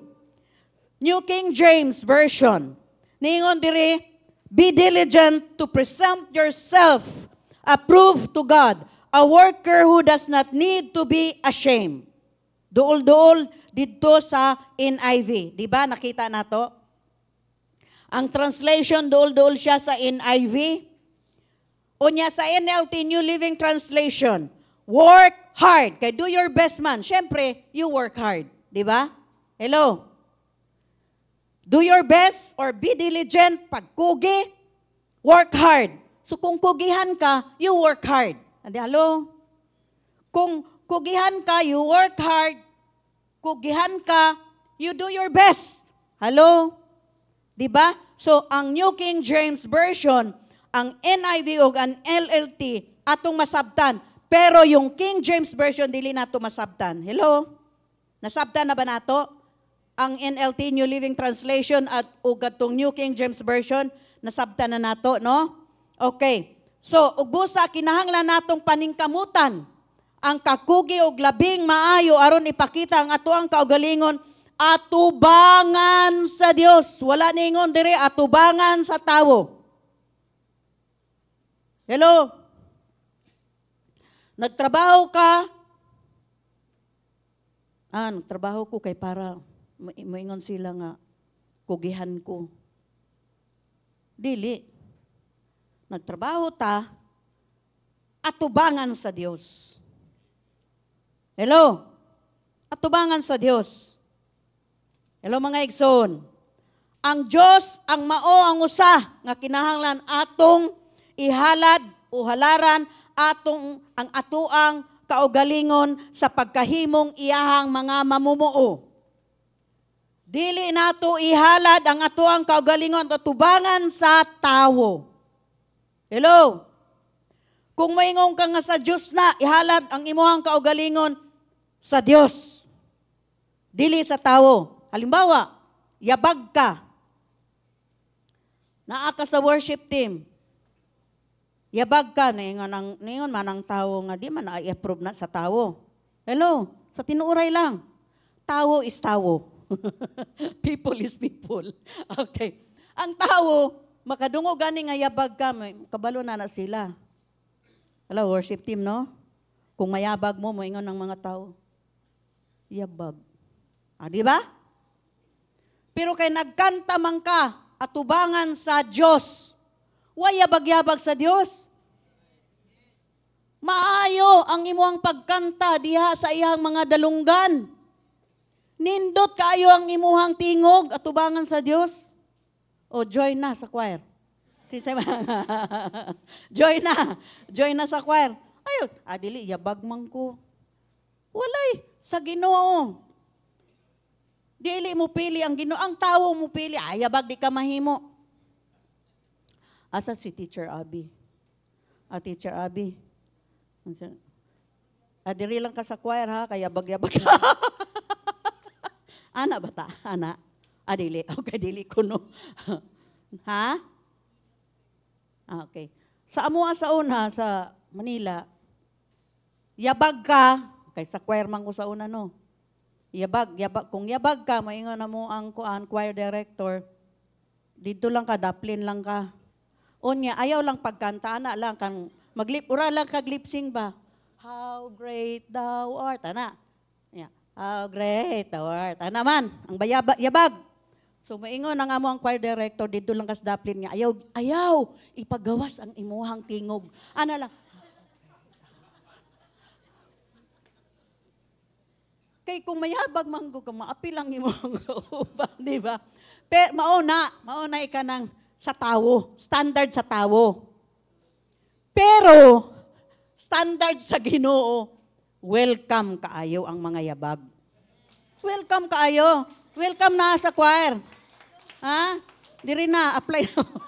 New King James Version. Ningon diri, be diligent to present yourself approved to God, a worker who does not need to be ashamed. Duol-duol dito sa NIV. Di ba? Nakita na to? Ang translation, duol-duol siya sa NIV. Unya sa NLT, New Living Translation, work hard. Kaya do your best man. Siyempre, you work hard. Di ba? Hello? Do your best or be diligent. Pag kugi, work hard. So kung kugihan ka, you work hard. Andi, hello? Kung kugihan ka, you work hard. Kugihan ka, you do your best. Hello? Diba? So, ang New King James Version, ang NIV o ang LLT, atong masabtan. Pero yung King James Version, dili nato masabtan. Hello? Nasabtan na ba nato? Ang NLT, New Living Translation, at o gatong New King James Version, nasabtan na nato, no? Okay. So, ugbusa, kinahanglan natong paningkamutan ang kakugi o labing maayo aron ipakita ang atuang kaugalingon atubangan sa Dios. Wala ningon dire atubangan sa tawo. Hello? Nagtrabaho ka? Nagtrabaho ko kay para moingon sila nga kugihan ko. Dili. Nagtrabaho ta atubangan sa Dios. Hello? Atubangan sa Dios. Hello mga igsoon. Ang Dios ang mao ang usa nga kinahanglan atong ihalad o halaran atong ang atuang kaugalingon sa pagkahimong iyahang mga mamumuo. Dili nato ihalad ang atuang kaugalingon o tubangan sa tawo. Hello? Kung maingong ka nga sa Diyos na, ihalad ang imuhang kaugalingon sa Diyos. Dili sa tawo. Halimbawa, yabag ka. Naa ka sa worship team. Yabag ka, ningon man ang tao nga di man i-approve na sa tao. Hello? Sa tinuuray lang. Tao is tao. People is people. Okay. Ang tao, makadungog gani nga yabag ka, kabalo na sila. Hello, worship team, no? Kung mayabag mo, moingon ng mga tao. Yabag. Di ba? Pero kay nagkanta man ka, atubangan sa Diyos. Way yabag-yabag sa Diyos. Maayo ang imuang pagkanta diha sa iyang mga dalunggan. Nindot kaayo ang imuhang tingog atubangan sa Dios. O join na sa choir. Join na sa choir. Ayun, dili yabag man ko. Walay sa Ginoo. Dili mo pili ang Ginoo, ang tawo mo pili. Yabag di ka mahimo. Asa si Teacher Abby? Teacher Abby. Diri lang ka sa choir ha, kaya yabag-yabag ka. Ana ba ta? Ana? Dili. Okay, dili ko no. Ha? Okay. Sa Amua sa una, sa Manila, yabag ka, kay sa choir man ko sa una no. Yabag. Kung yabag ka, maingon na mo ang choir director, dito lang ka, daplin lang ka. Unya, ayaw lang pagkanta, ana lang, kang ura lang kag lip-sing ba? How great thou art. Ana. Yeah. How great thou art. Ana man, ang yabag. So, maingon ang amo ang choir director, dito lang kas daplin niya, ayaw, ipagawas ang imuhang tingog. Ana lang. Kay kung mayabag manggo ka, maapil ang imuhang kauban, di ba? Pero mauna ika ng sa tawo, standard sa tawo. Pero, standard sa Ginoo, welcome kaayo ang mga yabag. Welcome kaayo. Welcome na sa choir. Ha? Diri na, apply na mo.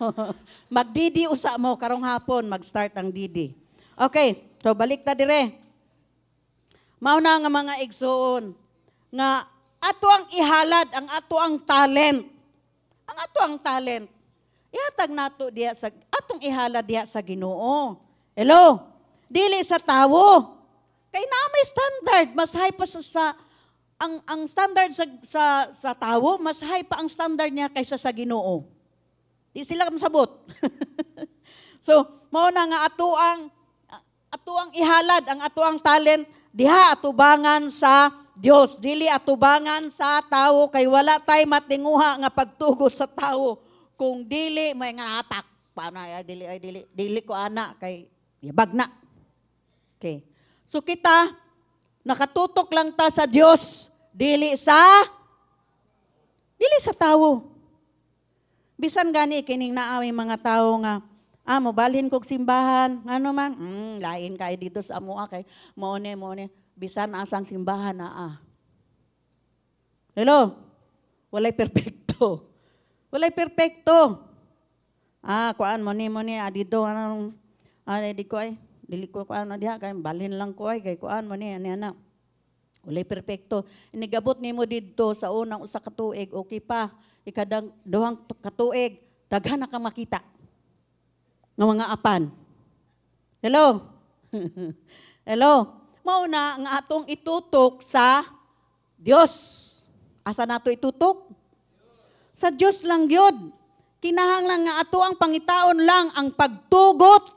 Magdidi usa mo, karong hapon, mag-start ang didi. Okay, so balik ta dire. Mauna nga mga igsoon, nga ato ang ihalad, ang ato ang talent. Ang ato ang talent. Ihatag nato diya sa, atong ihalad diya sa Ginoo. Hello? Dili sa tawo. Kay na may standard, mas high pa sa ang standard sa tawo, mas high pa ang standard niya kaysa sa Ginoo. Di sila masabot. So, mao na nga ato ang atuang ihalad ang atuang talent diha atubangan sa Dios, dili atubangan sa tawo kay wala tay matinguha nga pagtugot sa tawo kung dili may nga atak paano ay dili ko ana kay yabag na. Okay. So kita nakatutok lang ta sa Dios, dili sa tawo. Bisan gani kining naaway mga tawo nga mobalhin kog simbahan, ano man, lain kay dito sa amoa kay mo ne, bisan asang simbahan na Hello? Walay perpekto. Walay perpekto. Kuan mo ni dito anong di ko ay dili ko kuan na diha kay balhin lang ko ay kay kuan mo ni ana. Walay perpekto. Inigabot nimo didto sa unang usa ka tuig, okay pa. Ikadang duhang katuig, daghan na ka makita ng mga apan. Hello? Hello? Mauna nga atong itutok sa Dios. Asa nato itutok? Sa Dios lang yun. Kinahanglan nga ato ang pangitaon lang ang pagtugot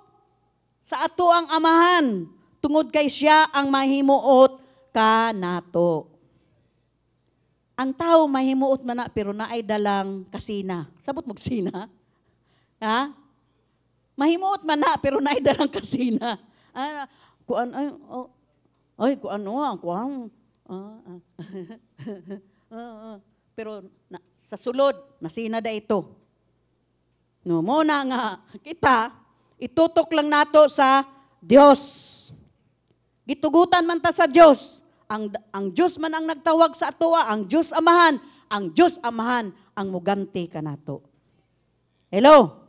sa ato ang amahan. Tungod kay siya ang mahimuot ka nato. Ang tao mahimuot man na pero naay dalang kasina. Sabot mo kasina? Ha? Mahimuot man na pero naay dalang kasina. Kuan pero sa sulod nasina da ito. No, muna nga kita itutok lang nato sa Dios. Gitugutan man ta sa Dios. Ang Dios man ang nagtawag sa atoa, ang Dios Amahan ang muganti kanato. Hello.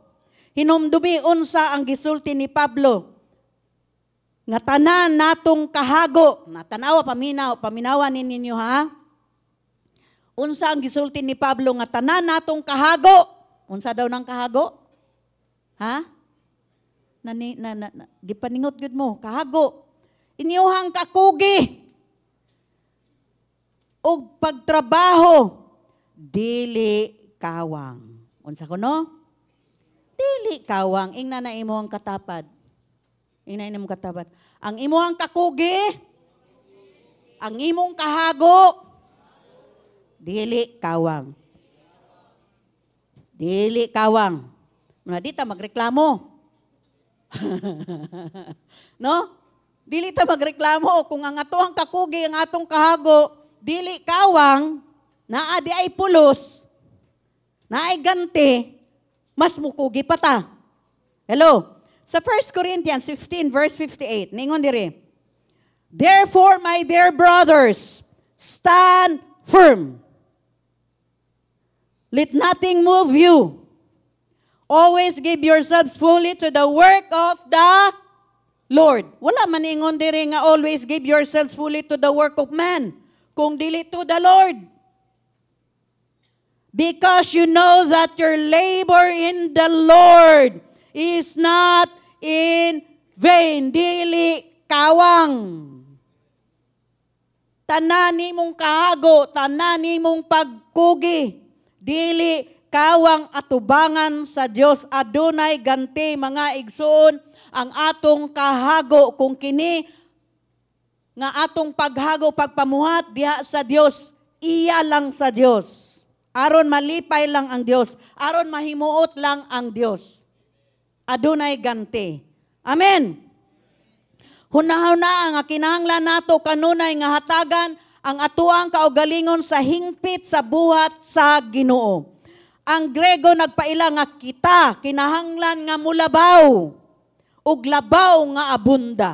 Hinumdumi unsa ang gisulti ni Pablo nga tanan natong kahago, natanawa paminawan ninyo ha. Unsa ang gisulti ni Pablo nga tanan natong kahago? Unsa daw nang kahago? Ha? Gipaningot gud mo, kahago. Inyuhang kakugi og pagtrabaho dili kawang. Unsa kuno? Dili kawang ingna na imo ang katapad. Ingna na imong katapad. Ang imong kakugi, ang imong kahago, dili kawang. Dili kawang. Muna di ta magreklamo. No? Dili ta magreklamo kung ang atoang kakugi, ang atong kahago, dili kawang, naa di ay pulos, naa ay ganti, mas mukugi pa ta. Hello? Sa 1 Corinthians 15 verse 58, ningon diri, therefore, my dear brothers, stand firm. Let nothing move you. Always give yourselves fully to the work of the Lord. Wala man ingon diri nga always give yourselves fully to the work of man, kung dili to the Lord. Because you know that your labor in the Lord is not in vain. Dili kawang. Tanan nimong kahago, tanan nimong pagkugi, dili kawang atubangan sa Dios. Adunay ganti mga igsoon ang atong kahago kung kini nga atong paghago pagpamuhat diha sa Dios, iya lang sa Dios. Aron malipay lang ang Dios, aron mahimuot lang ang Dios. Adunay ganti. Amen. Hunahuna nga kinahanglan nato kanunay nga hatagan ang atuang kaugalingon sa hingpit sa buhat sa Ginoo. Ang Grego nagpaila nga kita kinahanglan nga mulabaw ug labaw nga abunda.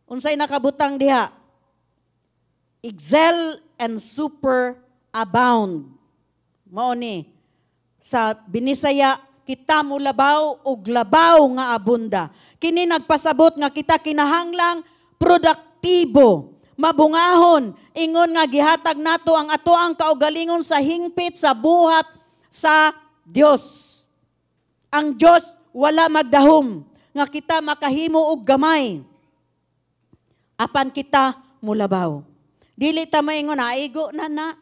Unsay nakabutang diha? Excel and super abound. Mao ni sa Binisaya kita mulabaw ug labaw nga abunda. Kini nagpasabot nga kita kinahanglang produktibo, mabungahon, ingon nga gihatag nato ang atoang kaugalingon sa hingpit sa buhat sa Dios. Ang Dios wala magdahom nga kita makahimo og gamay. Apan kita mulabaw. Dili ta moingon aigo na.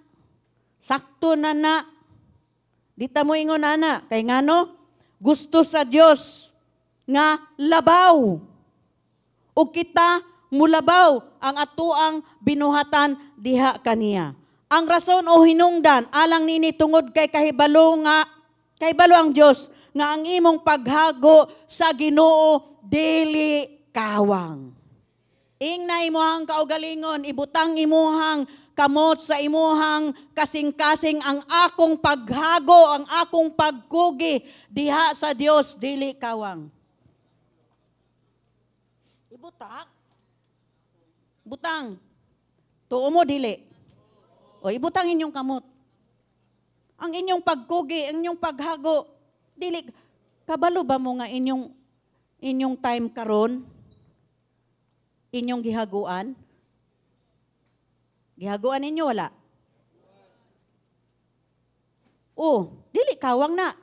Sakto na. Di ta moingon na. Kay ngano? Gusto sa Dios nga labaw. ug kita mulabaw ang atuang binuhatan diha kaniya. Ang rason o hinungdan alang nini tungod kay kahibalo ang Dios nga ang imong paghago sa Ginoo dili kawang. Ingna imuhang kaugalingon, ibutang imuhang kamot sa imuhang kasing-kasing ang akong paghago, ang akong pagkugi diha sa Dios dili kawang. Ibutang. Butang. Tuo mo dili. O ibutang inyong kamot. Ang inyong pagkugi, ang inyong paghago, dili. Kabalo ba mo nga inyong time karon? Inyong gihaguan? Gihaguan ninyo wala? Dili kawang na.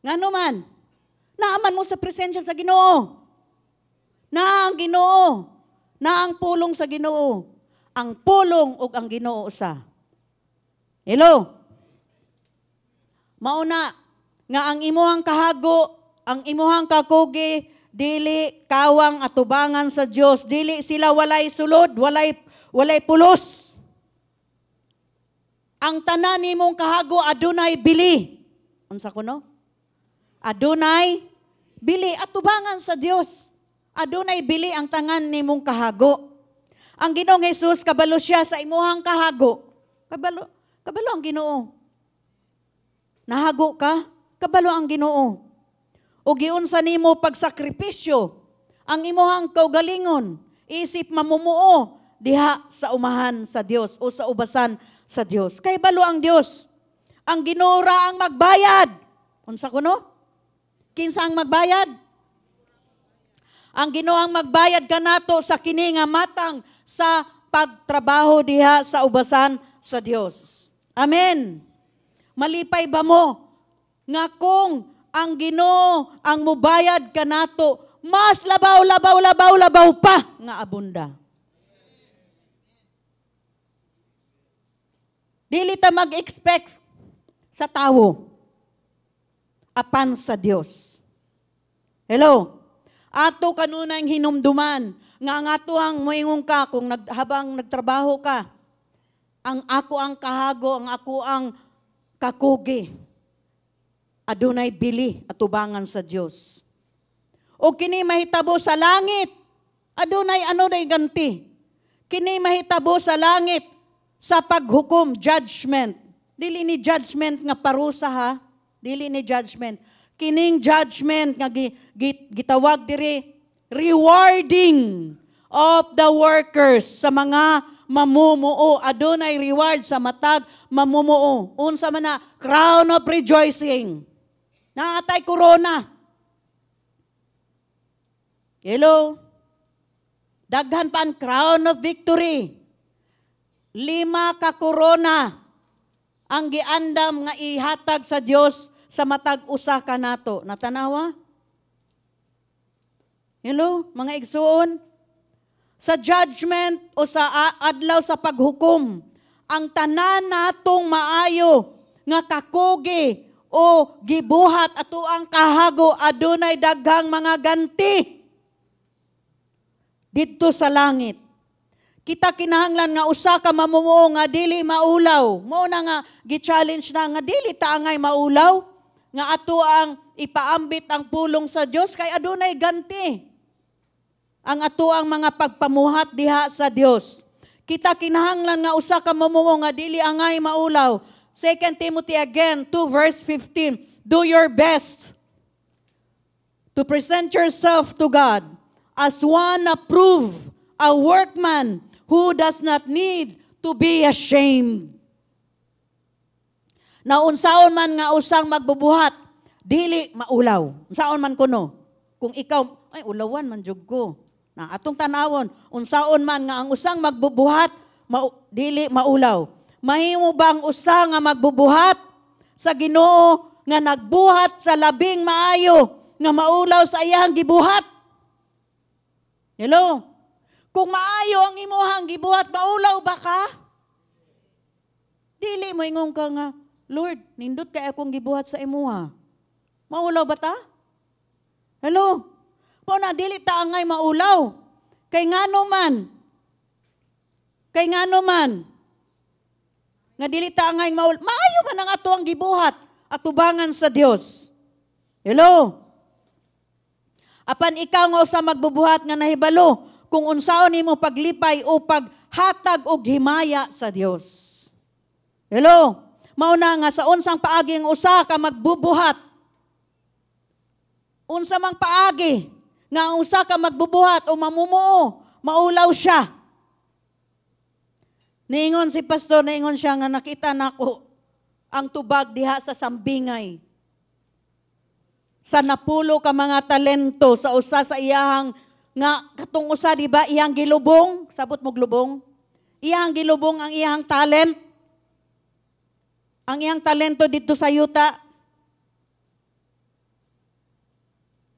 Ngano man? Naaman mo sa presensya sa Ginoo. Na ang Ginoo, na ang pulong sa Ginoo. Ang pulong ug ang Ginoo usa. Hello? Mauna nga ang imuhang kahago, ang imuhang kakugi, dili kawang atubangan sa Dios. Dili sila walay sulod, walay pulos. Ang tanan nimong kahago adunay bili. Unsa kuno? Adunay bili atubangan sa Dios. Adunay bili ang tangan nimong kahago. Ang Ginoong Hesus kabalo siya sa imuhang kahago. Kabalo ang Ginoo. Nahago ka? Kabalo ang Ginoo. O giunsa nimo pagsakripisyo ang imuhang kaugalingon, isip mamumuo diha sa umahan sa Dios o sa ubasan sa Dios. Kay balo ang Dios. Ang Ginoo ra ang magbayad. Unsa kuno? Kinsa ang magbayad? Ang Ginoo ang magbayad kanato sa kini nga matang sa pagtrabaho diha sa ubasan sa Dios. Amen. Malipay ba mo nga kung ang Ginoo ang mubayad kanato, mas labaw pa nga abunda. Dili ta mag-expect sa tawo apan sa Dios. Hello? Ato kanunay hinumduman nga ang ato ang moingon ka kung habang nagtrabaho ka. Ang ako ang kahago, ang ako ang kakugi. Adunay bili atubangan sa Dios. O kini mahitabo sa langit. Adunay ano day ganti. Kini mahitabo sa langit sa paghukom, judgment. Dili ni judgment nga parusa ha. Dili ni judgment. Kining judgment nga gitawag diri rewarding of the workers sa mga mamumuo. Adunay reward sa matag mamumuo. Unsa man na crown of rejoicing. Naatay corona. Hello? Daghan pa ang crown of victory. 5 ka corona ang giandam nga ihatag sa Dios sa matag usa ka nato. Natanawa? Hello, mga igsuon? Sa judgment o sa adlaw sa paghukom, ang tanan natong maayo nga kakugi o gibuhat ato ang kahago adunay daghang mga ganti didto sa langit. Kita kinahanglan nga usa ka mamumuo nga dili maulaw. Mao na nga gi-challenge na nga dili ta angay maulaw nga ato ang ipaambit ang pulong sa Dios kay adunay ganti. Ang ato ang mga pagpamuhat diha sa Dios. Kita kinahanglan nga usa ka mamumuo nga dili angay maulaw. 2 Timothy again 2 verse 15. Do your best to present yourself to God as one approved, a workman who does not need to be ashamed. Na unsaon man nga usang magbubuhat, dili maulaw. Unsaon man kuno. Kung ikaw, ay ulawan man jud ko. Na atong tanawon, unsaon man nga ang usang magbubuhat, dili maulaw. Mahimo bang usa nga magbubuhat sa Ginoo nga nagbuhat sa labing maayo nga maulaw sa iyang gibuhat? Hello? Kung maayo ang imuhang gibuhat, maulaw ba ka? Dili mo ingon ka nga, Lord, nindot kay akong gibuhat sa imuha. Maulaw ba ta? Hello? Po na dili ta angay maulaw. Kay ngano man. Nga dili ta angay maulaw. Maayo man ang ato ang gibuhat at tubangan sa Dios. Hello. Apan ikaw nga usa magbubuhat nga nahibalo kung unsaon nimo paglipay o paghatag og himaya sa Dios. Hello. Mauna nga sa unsang paagi ang usa ka magbubuhat. Unsa mang paagi nga usa ka magbubuhat o mamumuo, maulaw siya. Niingon si pastor, niingon siya nga nakita nako ang tubag diha sa Sambingay. Sa napulo ka mga talento sa usa sa iyahang nga katong usa di ba iyang gilubong, sabot mo glubong. Iyang gilubong ang iyang talent. Ang iyang talento dito sa yuta.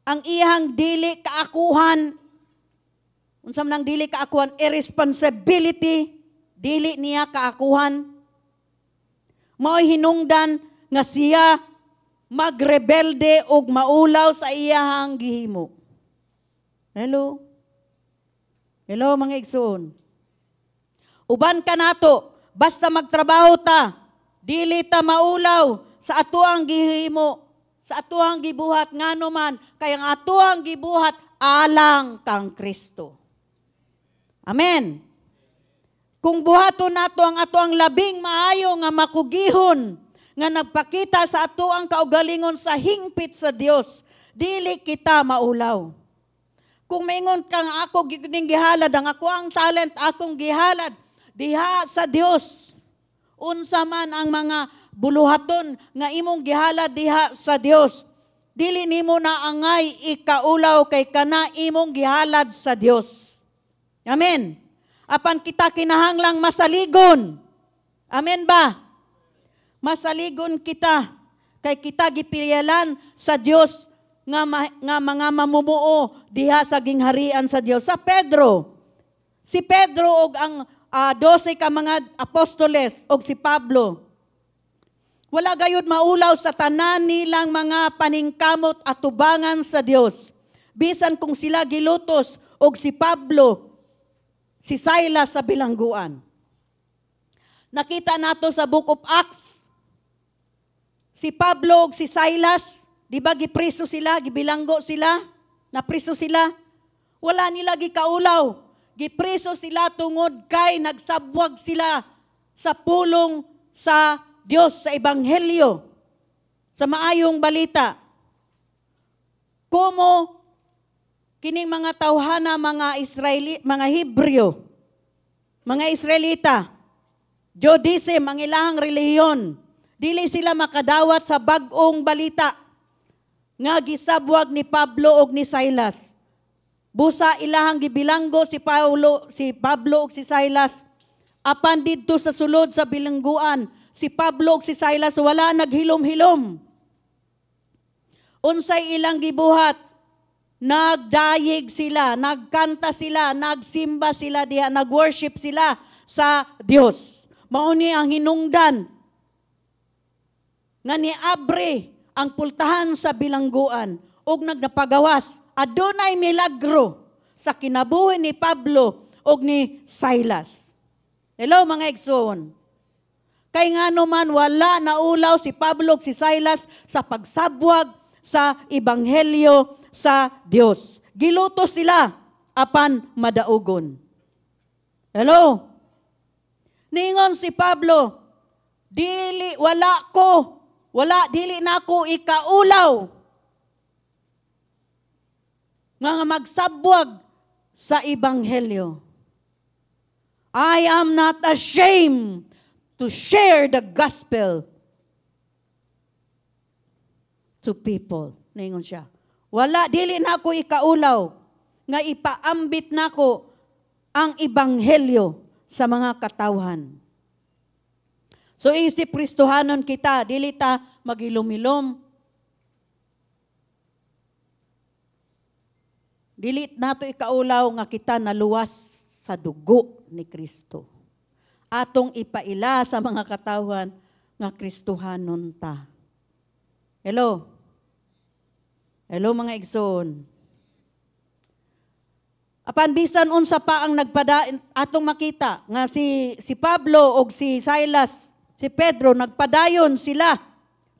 Ang iyang dili kaakuhan. Unsam nang dili kaakuhan, irresponsibility, dili niya kaakuhan. Mao'y hinungdan nga siya magrebelde og maulaw sa iyahang gihimo. Hello? Hello mga igsoon. Uban ka nato, basta magtrabaho ta, dili ta maulaw sa atuang gihimo, sa atuang gibuhat ngano man, kay ang atuang gibuhat alang kang Kristo. Amen. Kung buhaton nato ang atuang labing maayo nga makugihon, nga nagpakita sa atuang kaugalingon sa hingpit sa Dios, dili kita maulaw. Kung maingon kang ako gining gihalad, ang ako ang talent akong gihalad diha sa Dios. Unsa man ang mga buluhaton nga imong gihalad diha sa Dios, dili nimo na angay ikaulaw kay kana imong gihalad sa Dios. Amen. Apan kita kinahanglang masaligon. Amen ba? Masaligon kita kay kita gipilyalan sa Dios nga mga mamumuo diha sa gingharian sa Dios. Sa Pedro, si Pedro og ang 12 ka mga apostoles og si Pablo, wala gayud maulaw sa tanan nilang mga paningkamot at tubangan sa Dios. Bisan kung sila gilutos og si Pablo, si Silas sa bilangguan. Nakita nato sa Book of Acts, si Pablo og si Silas, di ba gipriso sila, gibilanggo sila, napriso sila, wala nila gikaulaw. Gipriso sila tungod kay nagsabwag sila sa pulong sa Dios sa Ebanghelyo, sa maayong balita. Kumo kining mga tawhana, mga Hebreo, mga Israelita, Judaism ang ilahang relihiyon, dili sila makadawat sa bag-ong balita nga gisabwag ni Pablo og ni Silas. Busa ilahang gibilanggo si Pablo ug si Silas. Apan didto sa sulod sa bilangguan, si Pablo ug si Silas wala naghilom-hilom. Unsay ilang gibuhat? Nagdayeg sila, nagkanta sila, nagsimba sila diha, nagworship sila sa Dios. Mao ni ang hinungdan nga niabre ang pultahan sa bilangguan ug nagpagawas. Adunay milagro sa kinabuhi ni Pablo ug ni Silas. Hello mga igsoon. Kay ngano man wala naulaw si Pablo ug si Silas sa pagsabwag sa ebanghelyo sa Dios. Gilutos sila apan madaugon. Hello. Ningon si Pablo, dili na ko ikaulaw nga magsabwag sa ebanghelyo. I am not ashamed to share the gospel to people. Ningon siya. Dili na ako ikaulaw nga ipaambit nako ang ebanghelyo sa mga katawhan. So isip Kristohanon kita, dili ta magilom-ilom. Dili nato ikaulaw nga kita naluwas sa dugo ni Kristo. Atong ipaila sa mga katawhan nga Kristohanon ta. Hello? Hello mga igsoon. Apan bisan unsa pa ang nagpada atong makita nga si Pablo o si Silas, si Pedro nagpadayon sila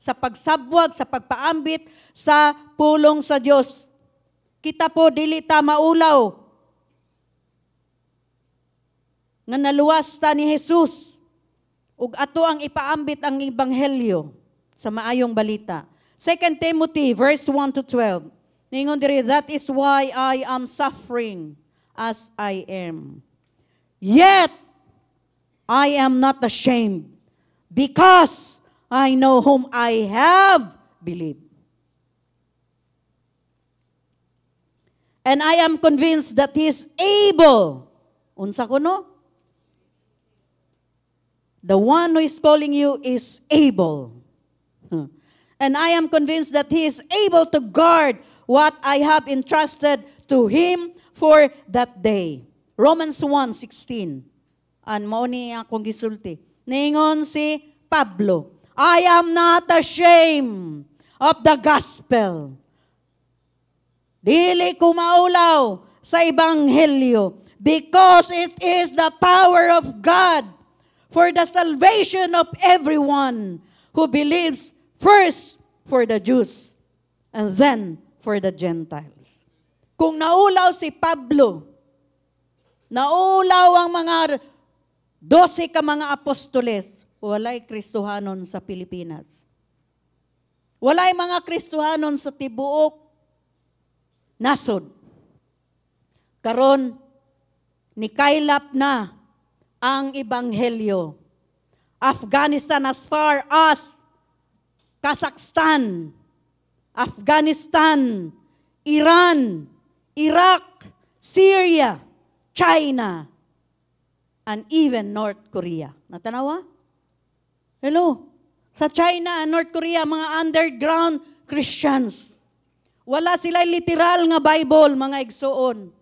sa pagsabwag, sa pagpaambit sa pulong sa Dios. Kita po dili ta maulaw nga naluwas ta ni Jesus ug ato ang ipaambit ang ebanghelyo sa maayong balita. 2 Timothy verse 1 to 12. Ningon diri, that is why I am suffering as I am. Yet I am not ashamed, because I know whom I have believed. And I am convinced that He is able. Unsa kuno? The one who is calling you is able. And I am convinced that He is able to guard what I have entrusted to Him for that day. Romans 1:16. An mao ni akong gisulti. Ningon si Pablo, I am not ashamed of the gospel. Dili ko maulaw sa ebanghelyo, because it is the power of God for the salvation of everyone who believes, first for the Jews and then for the Gentiles. Kung naulaw si Pablo, naulaw ang mga 12 ka mga apostoles, walay Kristohanon sa Pilipinas. Walay mga Kristohanon sa tibuok nasod. Karon nikaylap na ang ebanghelyo. Afghanistan as far as Kazakhstan, Afghanistan, Iran, Iraq, Syria, China, and even North Korea. Natanawa? Hello? Sa China and North Korea, mga underground Christians. Wala sila literal nga Bible, mga igsuon.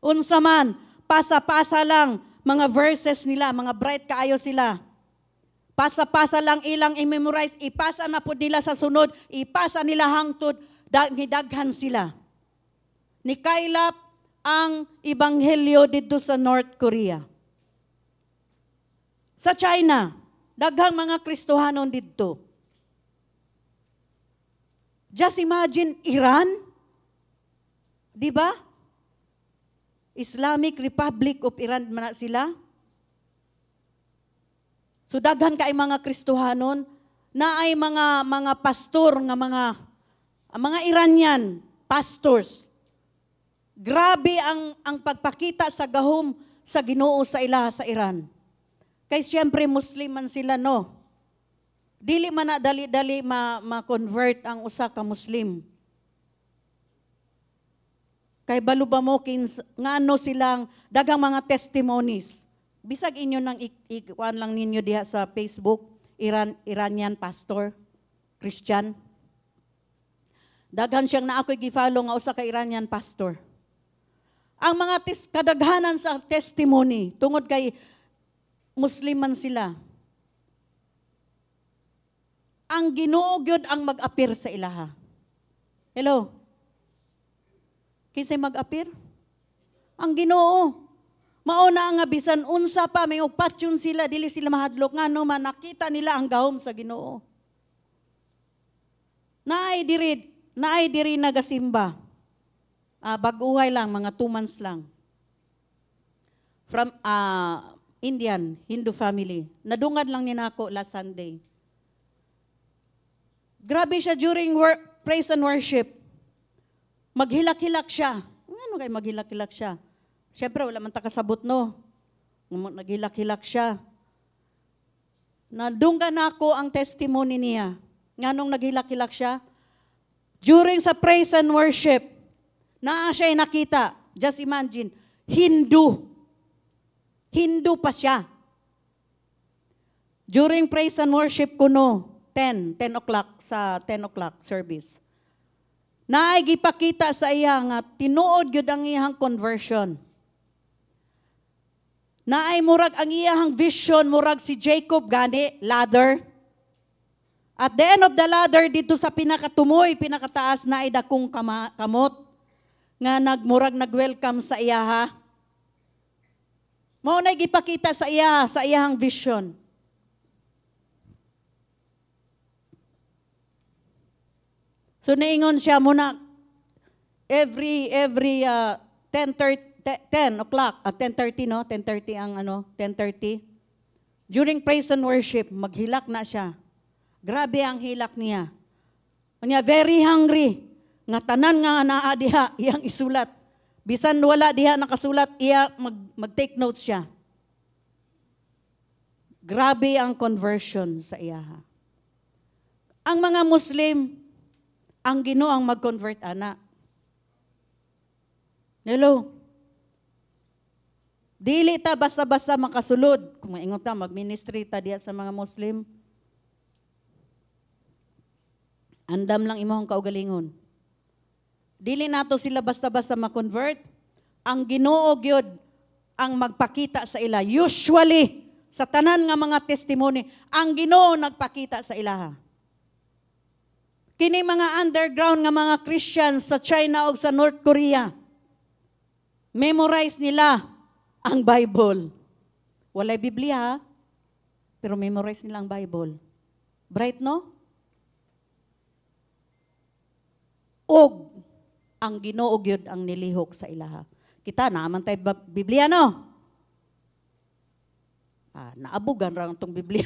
Unsa man, pasa-pasa lang mga verses nila, mga bright kaayo sila. Pasa-pasa lang ilang i-memorize, ipasa na po nila sa sunod, ipasa nila hangtod, nidaghan sila. Nikaylap ang ebanghelyo dito sa North Korea. Sa China, daghang mga Kristohanon dito. Just imagine Iran, di ba? Islamic Republic of Iran man sila. So daghan kay mga Kristohanon na ay mga pastor nga mga Iranian pastors. Grabe ang pagpakita sa gahom sa Ginoo sa ilaha sa Iran. Kay siyempre Muslim man sila, no. Dili man na dali-dali ma-convert ang usa ka Muslim. Kay baluba mo ngano silang dagang mga testimonies. Bisag inyo nang ikuan lang ninyo diha sa Facebook, Iranian pastor, Christian. Daghan siyang na ako'y gi-follow nga usa ka Iranian pastor. Ang mga kadaghanan sa testimony tungod kay Muslim man sila. Ang Ginoo gyud ang mag-appear sa ilaha. Hello? Kinsay mag-appear? Ang Ginoo. Mauna nga bisan unsa pa may opatyon sila, dili sila mahadlok ngano man nakita nila ang gahom sa Ginoo. Naay diri nagasimba. Baguhay lang, mga 2 months lang. From Indian, Hindu family. Nadungad lang ni nako last Sunday. Grabe siya during praise and worship. Maghilak-hilak siya. Ano kay maghilak-hilak siya? Siyempre, wala man takasabot, no? Naghilak-hilak siya. Nadunggan nako ang testimony niya. Nganong naghilak-hilak siya? During sa praise and worship, naa siya'y nakita. Just imagine, Hindu. Hindu pa siya. During praise and worship kuno, 10 o'clock sa 10 o'clock service. Naay gipakita sa iya nga tinuod gyud ang iyang conversion. Naay murag ang iyang vision murag si Jacob gani ladder. At the end of the ladder dito sa pinakatumoy, pinakataas naay dakong kamot. nga nag-welcome sa iya ha. Mao na gipakita sa iya sa iyang vision. So niingon siya muna every 10 o'clock at 10:30 no, 10:30 ang 10:30. During praise and worship, maghilak na siya. Grabe ang hilak niya. Kanya very hungry. Nga tanan nga naa diha iyang isulat. Bisan wala diha nakasulat, iya mag-take notes siya. Grabe ang conversion sa iya. Ang mga Muslim, ang Ginoo ang mag-convert ana. Hello. Dili ta basta-basta makasulod. Kung maingon ta mag-ministry ta diha sa mga Muslim. Andam lang imong kaugalingon. Dili nato sila basta-basta ma-convert. Ang Ginoo gyud ang magpakita sa ila. Usually, sa tanan nga mga testimony, ang Ginoo nagpakita sa ilaha. Kini mga underground nga mga Christians sa China o sa North Korea, memorize nila ang Bible. Walay Biblia, pero memorize nila ang Bible. Bright, no? Og ang Ginoo gyud ang nilihok sa ilaha. Kita naaman tay Biblia no? Naabugan ra tong Biblia.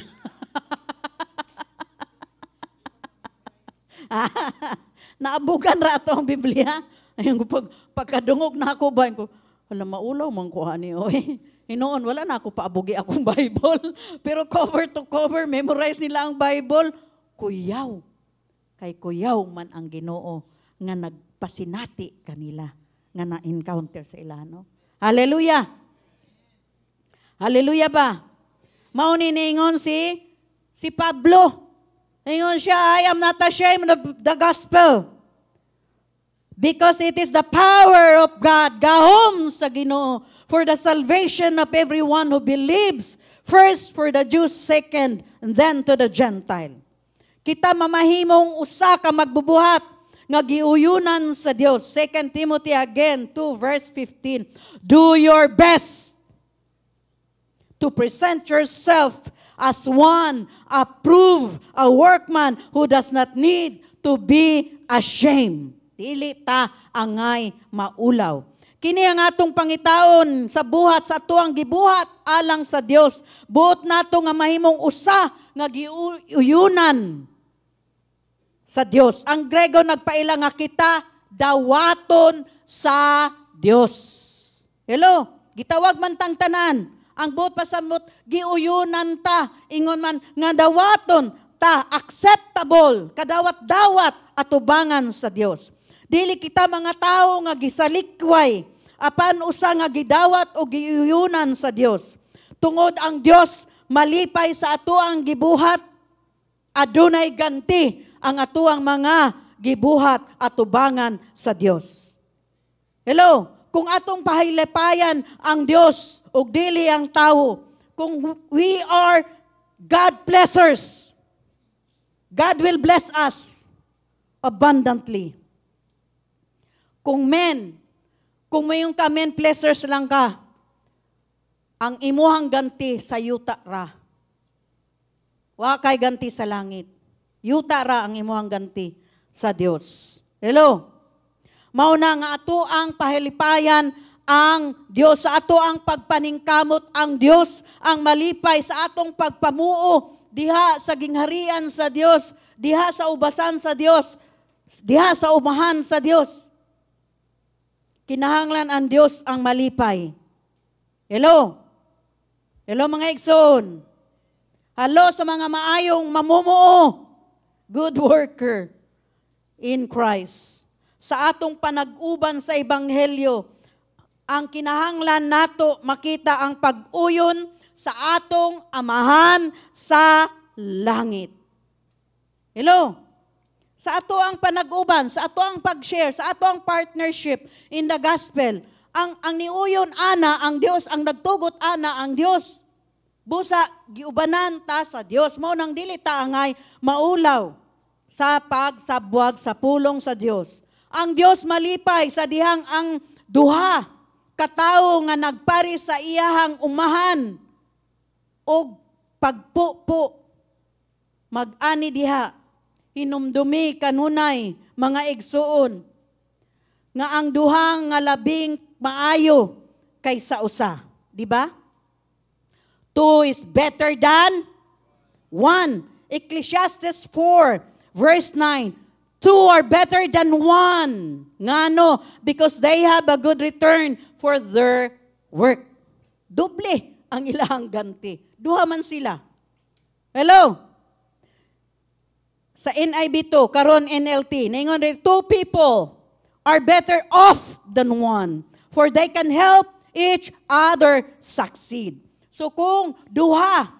Naabugan ra tong Biblia. Ayun pagkadungog na ako ba ko, wala maulaw man ko ani oy. Hinoon wala na ako paabugi akong Bible. Pero cover to cover memorize nila ang Bible. Kuyaw. Kay kuyaw man ang Ginoo nga nagpasinati kanila nga na-encounter sa ila, no? Hallelujah! Hallelujah ba? Mao ni ningon si Pablo. Ningon siya, I am not ashamed of the gospel because it is the power of God, gahom sa Ginoo, for the salvation of everyone who believes, first for the Jews, second, and then to the Gentile. Kita mamahimong usa ka magbubuhat nga giuyunan sa Dios. 2 Timothy again, 2 verse 15. Do your best to present yourself as one approved, a workman who does not need to be ashamed. Dili ta angay maulaw. Kini ang atong pangitaon sa buhat, sa atuang gibuhat alang sa Dios. Buot nato nga mahimong usa nga giuyunan sa Dios. Ang Grego nagpaila nga kita dawaton sa Dios. Hello, gitawag man tang tanan. Ang buot pasamot giuyunan ta, ingon man nga dawaton ta, acceptable, kadawat-dawat atubangan sa Dios. Dili kita mga tao nga gisalikway apan usa nga gidawat o giuyunan sa Dios. Tungod ang Dios malipay sa atuang gibuhat, adunay ganti ang atuang mga gibuhat at tubangan sa Dios. Hello, kung atong pahilipayan ang Dios ug dili ang tawo, kung we are God blessers, God will bless us abundantly. Kung mayong ka men blessers lang ka, ang imuhang ganti sa yuta ra. Wa kay ganti sa langit. Yuta ra ang imuhang ganti sa Dios. Hello? Mao na nga ato ang pahilipayan ang Dios, sa ato ang pagpaningkamot ang Dios, ang malipay sa atong pagpamuo diha sa gingharian sa Dios, diha sa ubasan sa Dios, diha sa umahan sa Dios. Kinahanglan ang Dios ang malipay. Hello? Hello mga igsoon. Hello sa mga maayong mamumuo. Good worker in Christ. Sa atong panag-uban sa Ebanghelyo, ang kinahanglan nato makita ang pag-uyon sa atong amahan sa langit. Hello? Sa ato ang panag-uban, sa ato ang pag-share, sa ato ang partnership in the gospel, ang niuyon ana, ang Dios, ang nagtugot ana, ang Dios. Busa, giubanan ta sa Dios. Mao nang dili ta angay maulaw sa pagsabwag sa pulong sa Dios. Ang Dios malipay sa dihang ang duha katawo nga nagpari sa iyahang umahan o pagpupo mag-ani diha hinumdumi kanunay mga igsuon nga ang duha nga labing maayo kaysa usa, di ba? 2 is better than 1. Ecclesiastes 4 verse 9. 2 are better than 1. Ngano? Because they have a good return for their work. Doble ang ilang ganti. Duha man sila. Hello? Sa NIV 2, karon NLT, naingon rin, 2 people are better off than 1, for they can help each other succeed. So kung duha,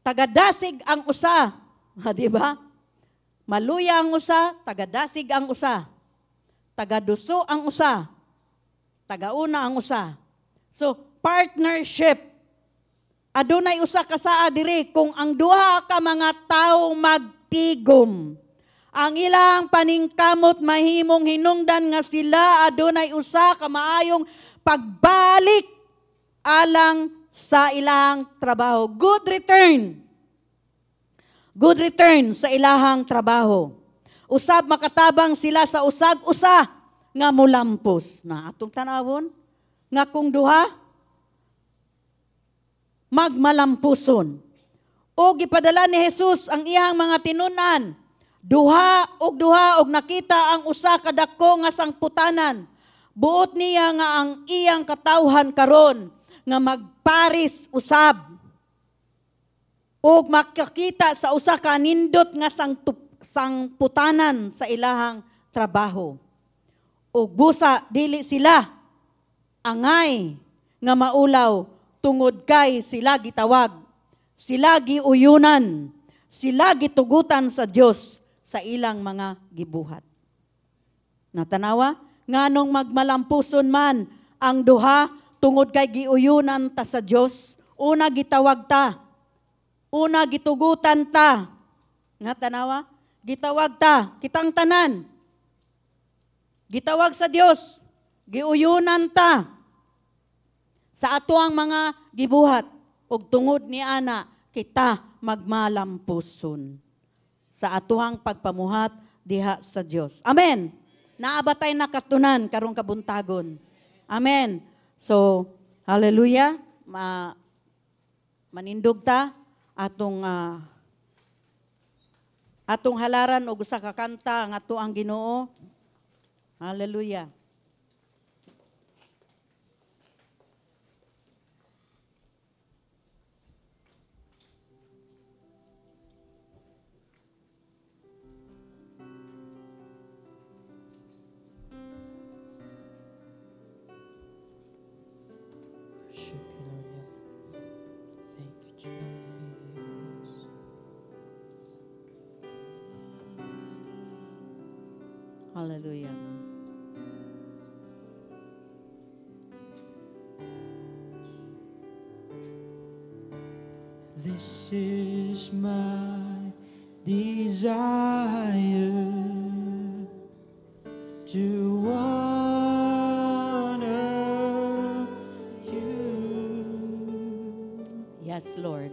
tagadasig ang usa, di ba? Maluya ang usa, tagadasig ang usa. Tagaduso ang usa, tagauna ang usa. So, partnership. Adunay usa ka saa diri kung ang duha ka mga tawo magtigom. Ang ilang paningkamot mahimong hinungdan nga sila adunay usa ka maayong pagbalik alang sa ilang trabaho. Good return. Good return sa ilahang trabaho. Usab makatabang sila sa usag-usa nga mulampos. Na atong tanawon nga kung duha magmalampuson. O gipadala ni Jesus ang iyang mga tinunan. Duha og nakita ang usa ka dako nga sangputanan. Buot niya nga ang iyang katawhan karon nga magparis usab. O makakita sa usa ka nindot nga sangputanan sa ilahang trabaho. O busa dili sila angay nga maulaw tungod kay sila gitawag, sila giuyunan, sila gitugutan sa Dios sa ilang mga gibuhat. Natanawa, nganong magmalampuson man ang duha tungod kay giuyunan ta sa Dios, una gitawag ta, una gitugutan ta. Natanawa, gitawag ta, kitang tanan. Gitawag sa Dios, giuyunan ta sa ato ang mga gibuhat ug tungod ni ana kita magmalampuson sa atuhang pagpamuhat diha sa Dios. Amen. Naabatay na katunan karong kabuntagon. Amen. So, hallelujah. Manindog ta atong atong halaran og usa ka kanta ang ato ang Ginoo. Hallelujah. Hallelujah. This is my desire to honor you. Yes, Lord.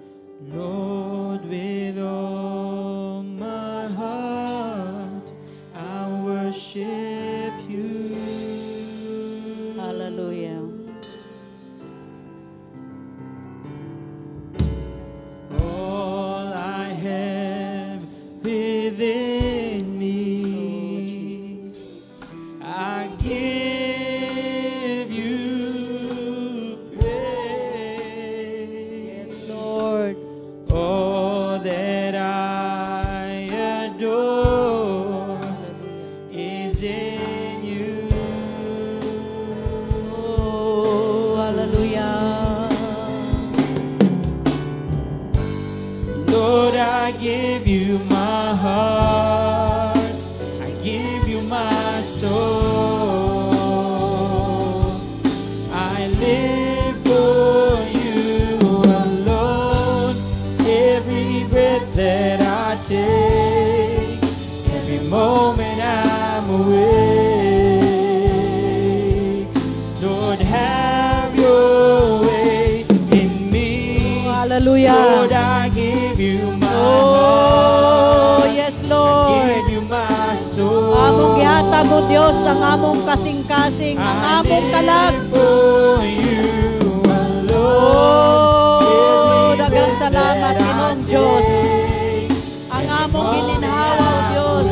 Lord, with all my heart, I worship you. Hallelujah. All I have within me, I give you praise. Lord. All that I adore is in you. Oh, hallelujah. Lord, I give you my heart, I give you my soul. I live for you alone. Every breath that I take, every moment I mo Dios ang among kasing-kasing, ang among kalag. For you alone. Oh, Every daghang breath salamat that I Ginoong Diyos. take, Ang among gininhawa o Dios.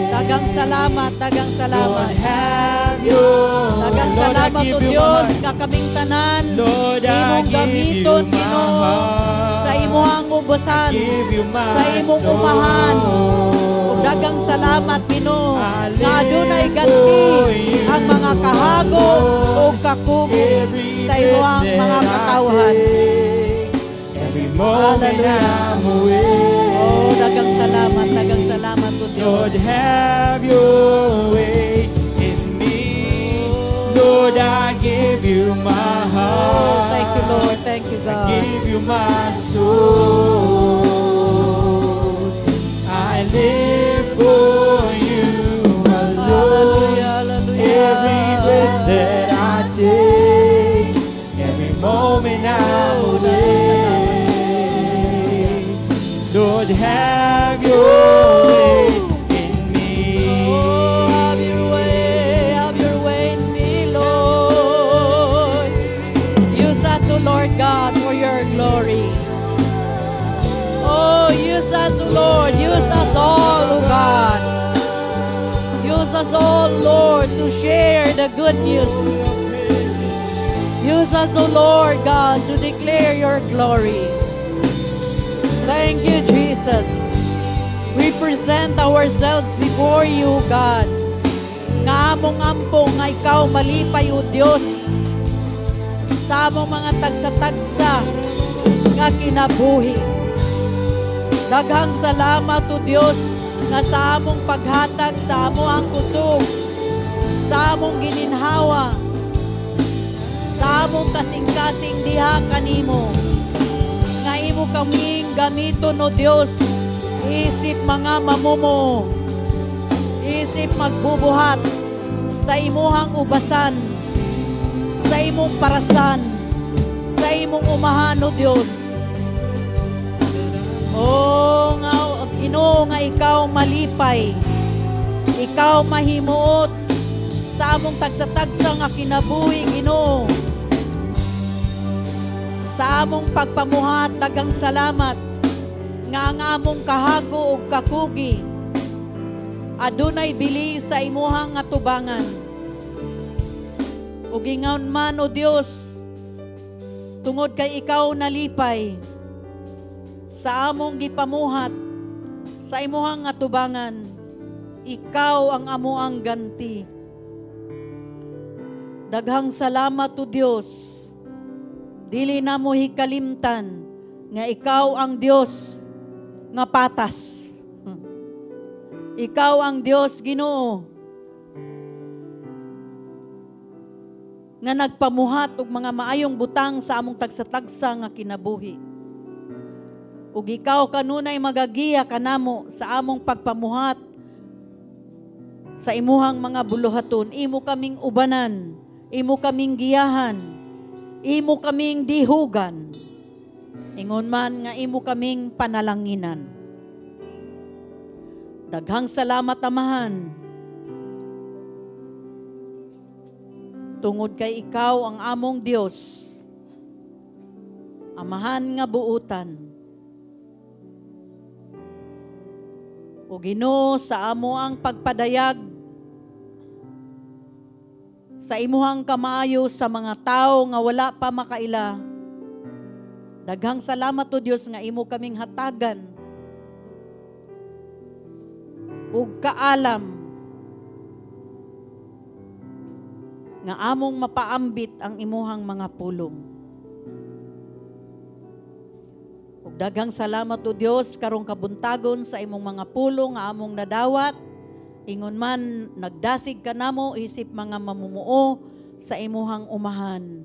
Daghang salamat, daghang salamat. Lord, have your Daghang Lord, I salamat o give you Dios my nga kaming tanan. Lord, I Imong give gamiton you my Ginoo heart. sa imong ubusan, Give you my sa imong umahan. soul. Ug daghang salamat Ginoo I nga adunay live ganti for you, ang mga kahago o kakugi Every sa imong breath mga that I katawhan. take, every moment Hallelujah. I'm away. Oh, daghang salamat o Dios. Lord, have your way in me. Lord, I give you my heart. Thank you, Lord. Thank you, I God. give you my soul. I live for you alone. Hallelujah, hallelujah. Every breath that I take, every moment I'm away. Lord, have your way in me. Oh, have your way in me, Lord. Use us, O Lord God, for your glory. Oh, use us, O Lord. Use us all, O God. Use us all, Lord, to share the good news. Use us, O Lord God, to declare your glory. Thank you, Jesus. We present ourselves before you, God. Nga among ampong nga ikaw malipay, O Diyos, sa among mga tagsa-tagsa nga kinabuhi. Daghang salamat, O Diyos, nga sa among paghatag, sa among ang kusog, sa among gininhawa, sa among kasing-kasing diha kanimo, nga imo kaming gamiton, O Diyos, isip mga mamumo, isip magbubuhat sa imuhang ubasan, sa imong parasan, sa imong umahan, O Diyos. O nga, Ginoo, nga ikaw malipay, ikaw mahimuot sa among tagsa-tagsa nga kinabuhi, Ginoo. Sa among pagpamuhat, daghang salamat nga ang among kahago ug kakugi adunay bili sa imuhang atubangan. Ug ingon man, O Dios, tungod kay ikaw nalipay sa among gipamuhat sa imuhang atubangan, ikaw ang amuang ganti. Daghang salamat, O Dios. Dili na mo hikalimtan nga ikaw ang Dios nga patas. Ikaw ang Dios, Ginoo, nga nagpamuhat og mga maayong butang sa among tagsa-tagsa nga kinabuhi. Ug ikaw kanunay magagiya kanamo sa among pagpamuhat sa imuhang mga buluhaton. Imo kaming ubanan, imo kaming giyahan, imo kaming dihugan. Ingon man nga imo kaming panalanginan. Daghang salamat, Amahan. Tungod kay ikaw ang among Dios, Amahan nga buutan. O Ginoo, sa amo ang pagpadayag sa imuhang kamaayo sa mga tao nga wala pa makaila. Daghang salamat, O Dios, nga imo kaming hatagan ug kaalam nga among mapaambit ang imuhang mga pulong. Ug daghang salamat, O Dios, karong kabuntagon sa imong mga pulong nga among nadawat. Ingon man nagdasig kanamo isip mga mamumuo sa imuhang umahan.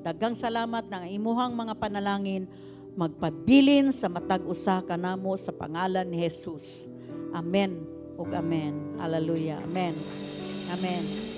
Daghang salamat na ang imuhang mga panalangin magpabilin sa matag usa kanamo sa pangalan ni Jesus. Amen ug amen. Hallelujah. Amen. Amen.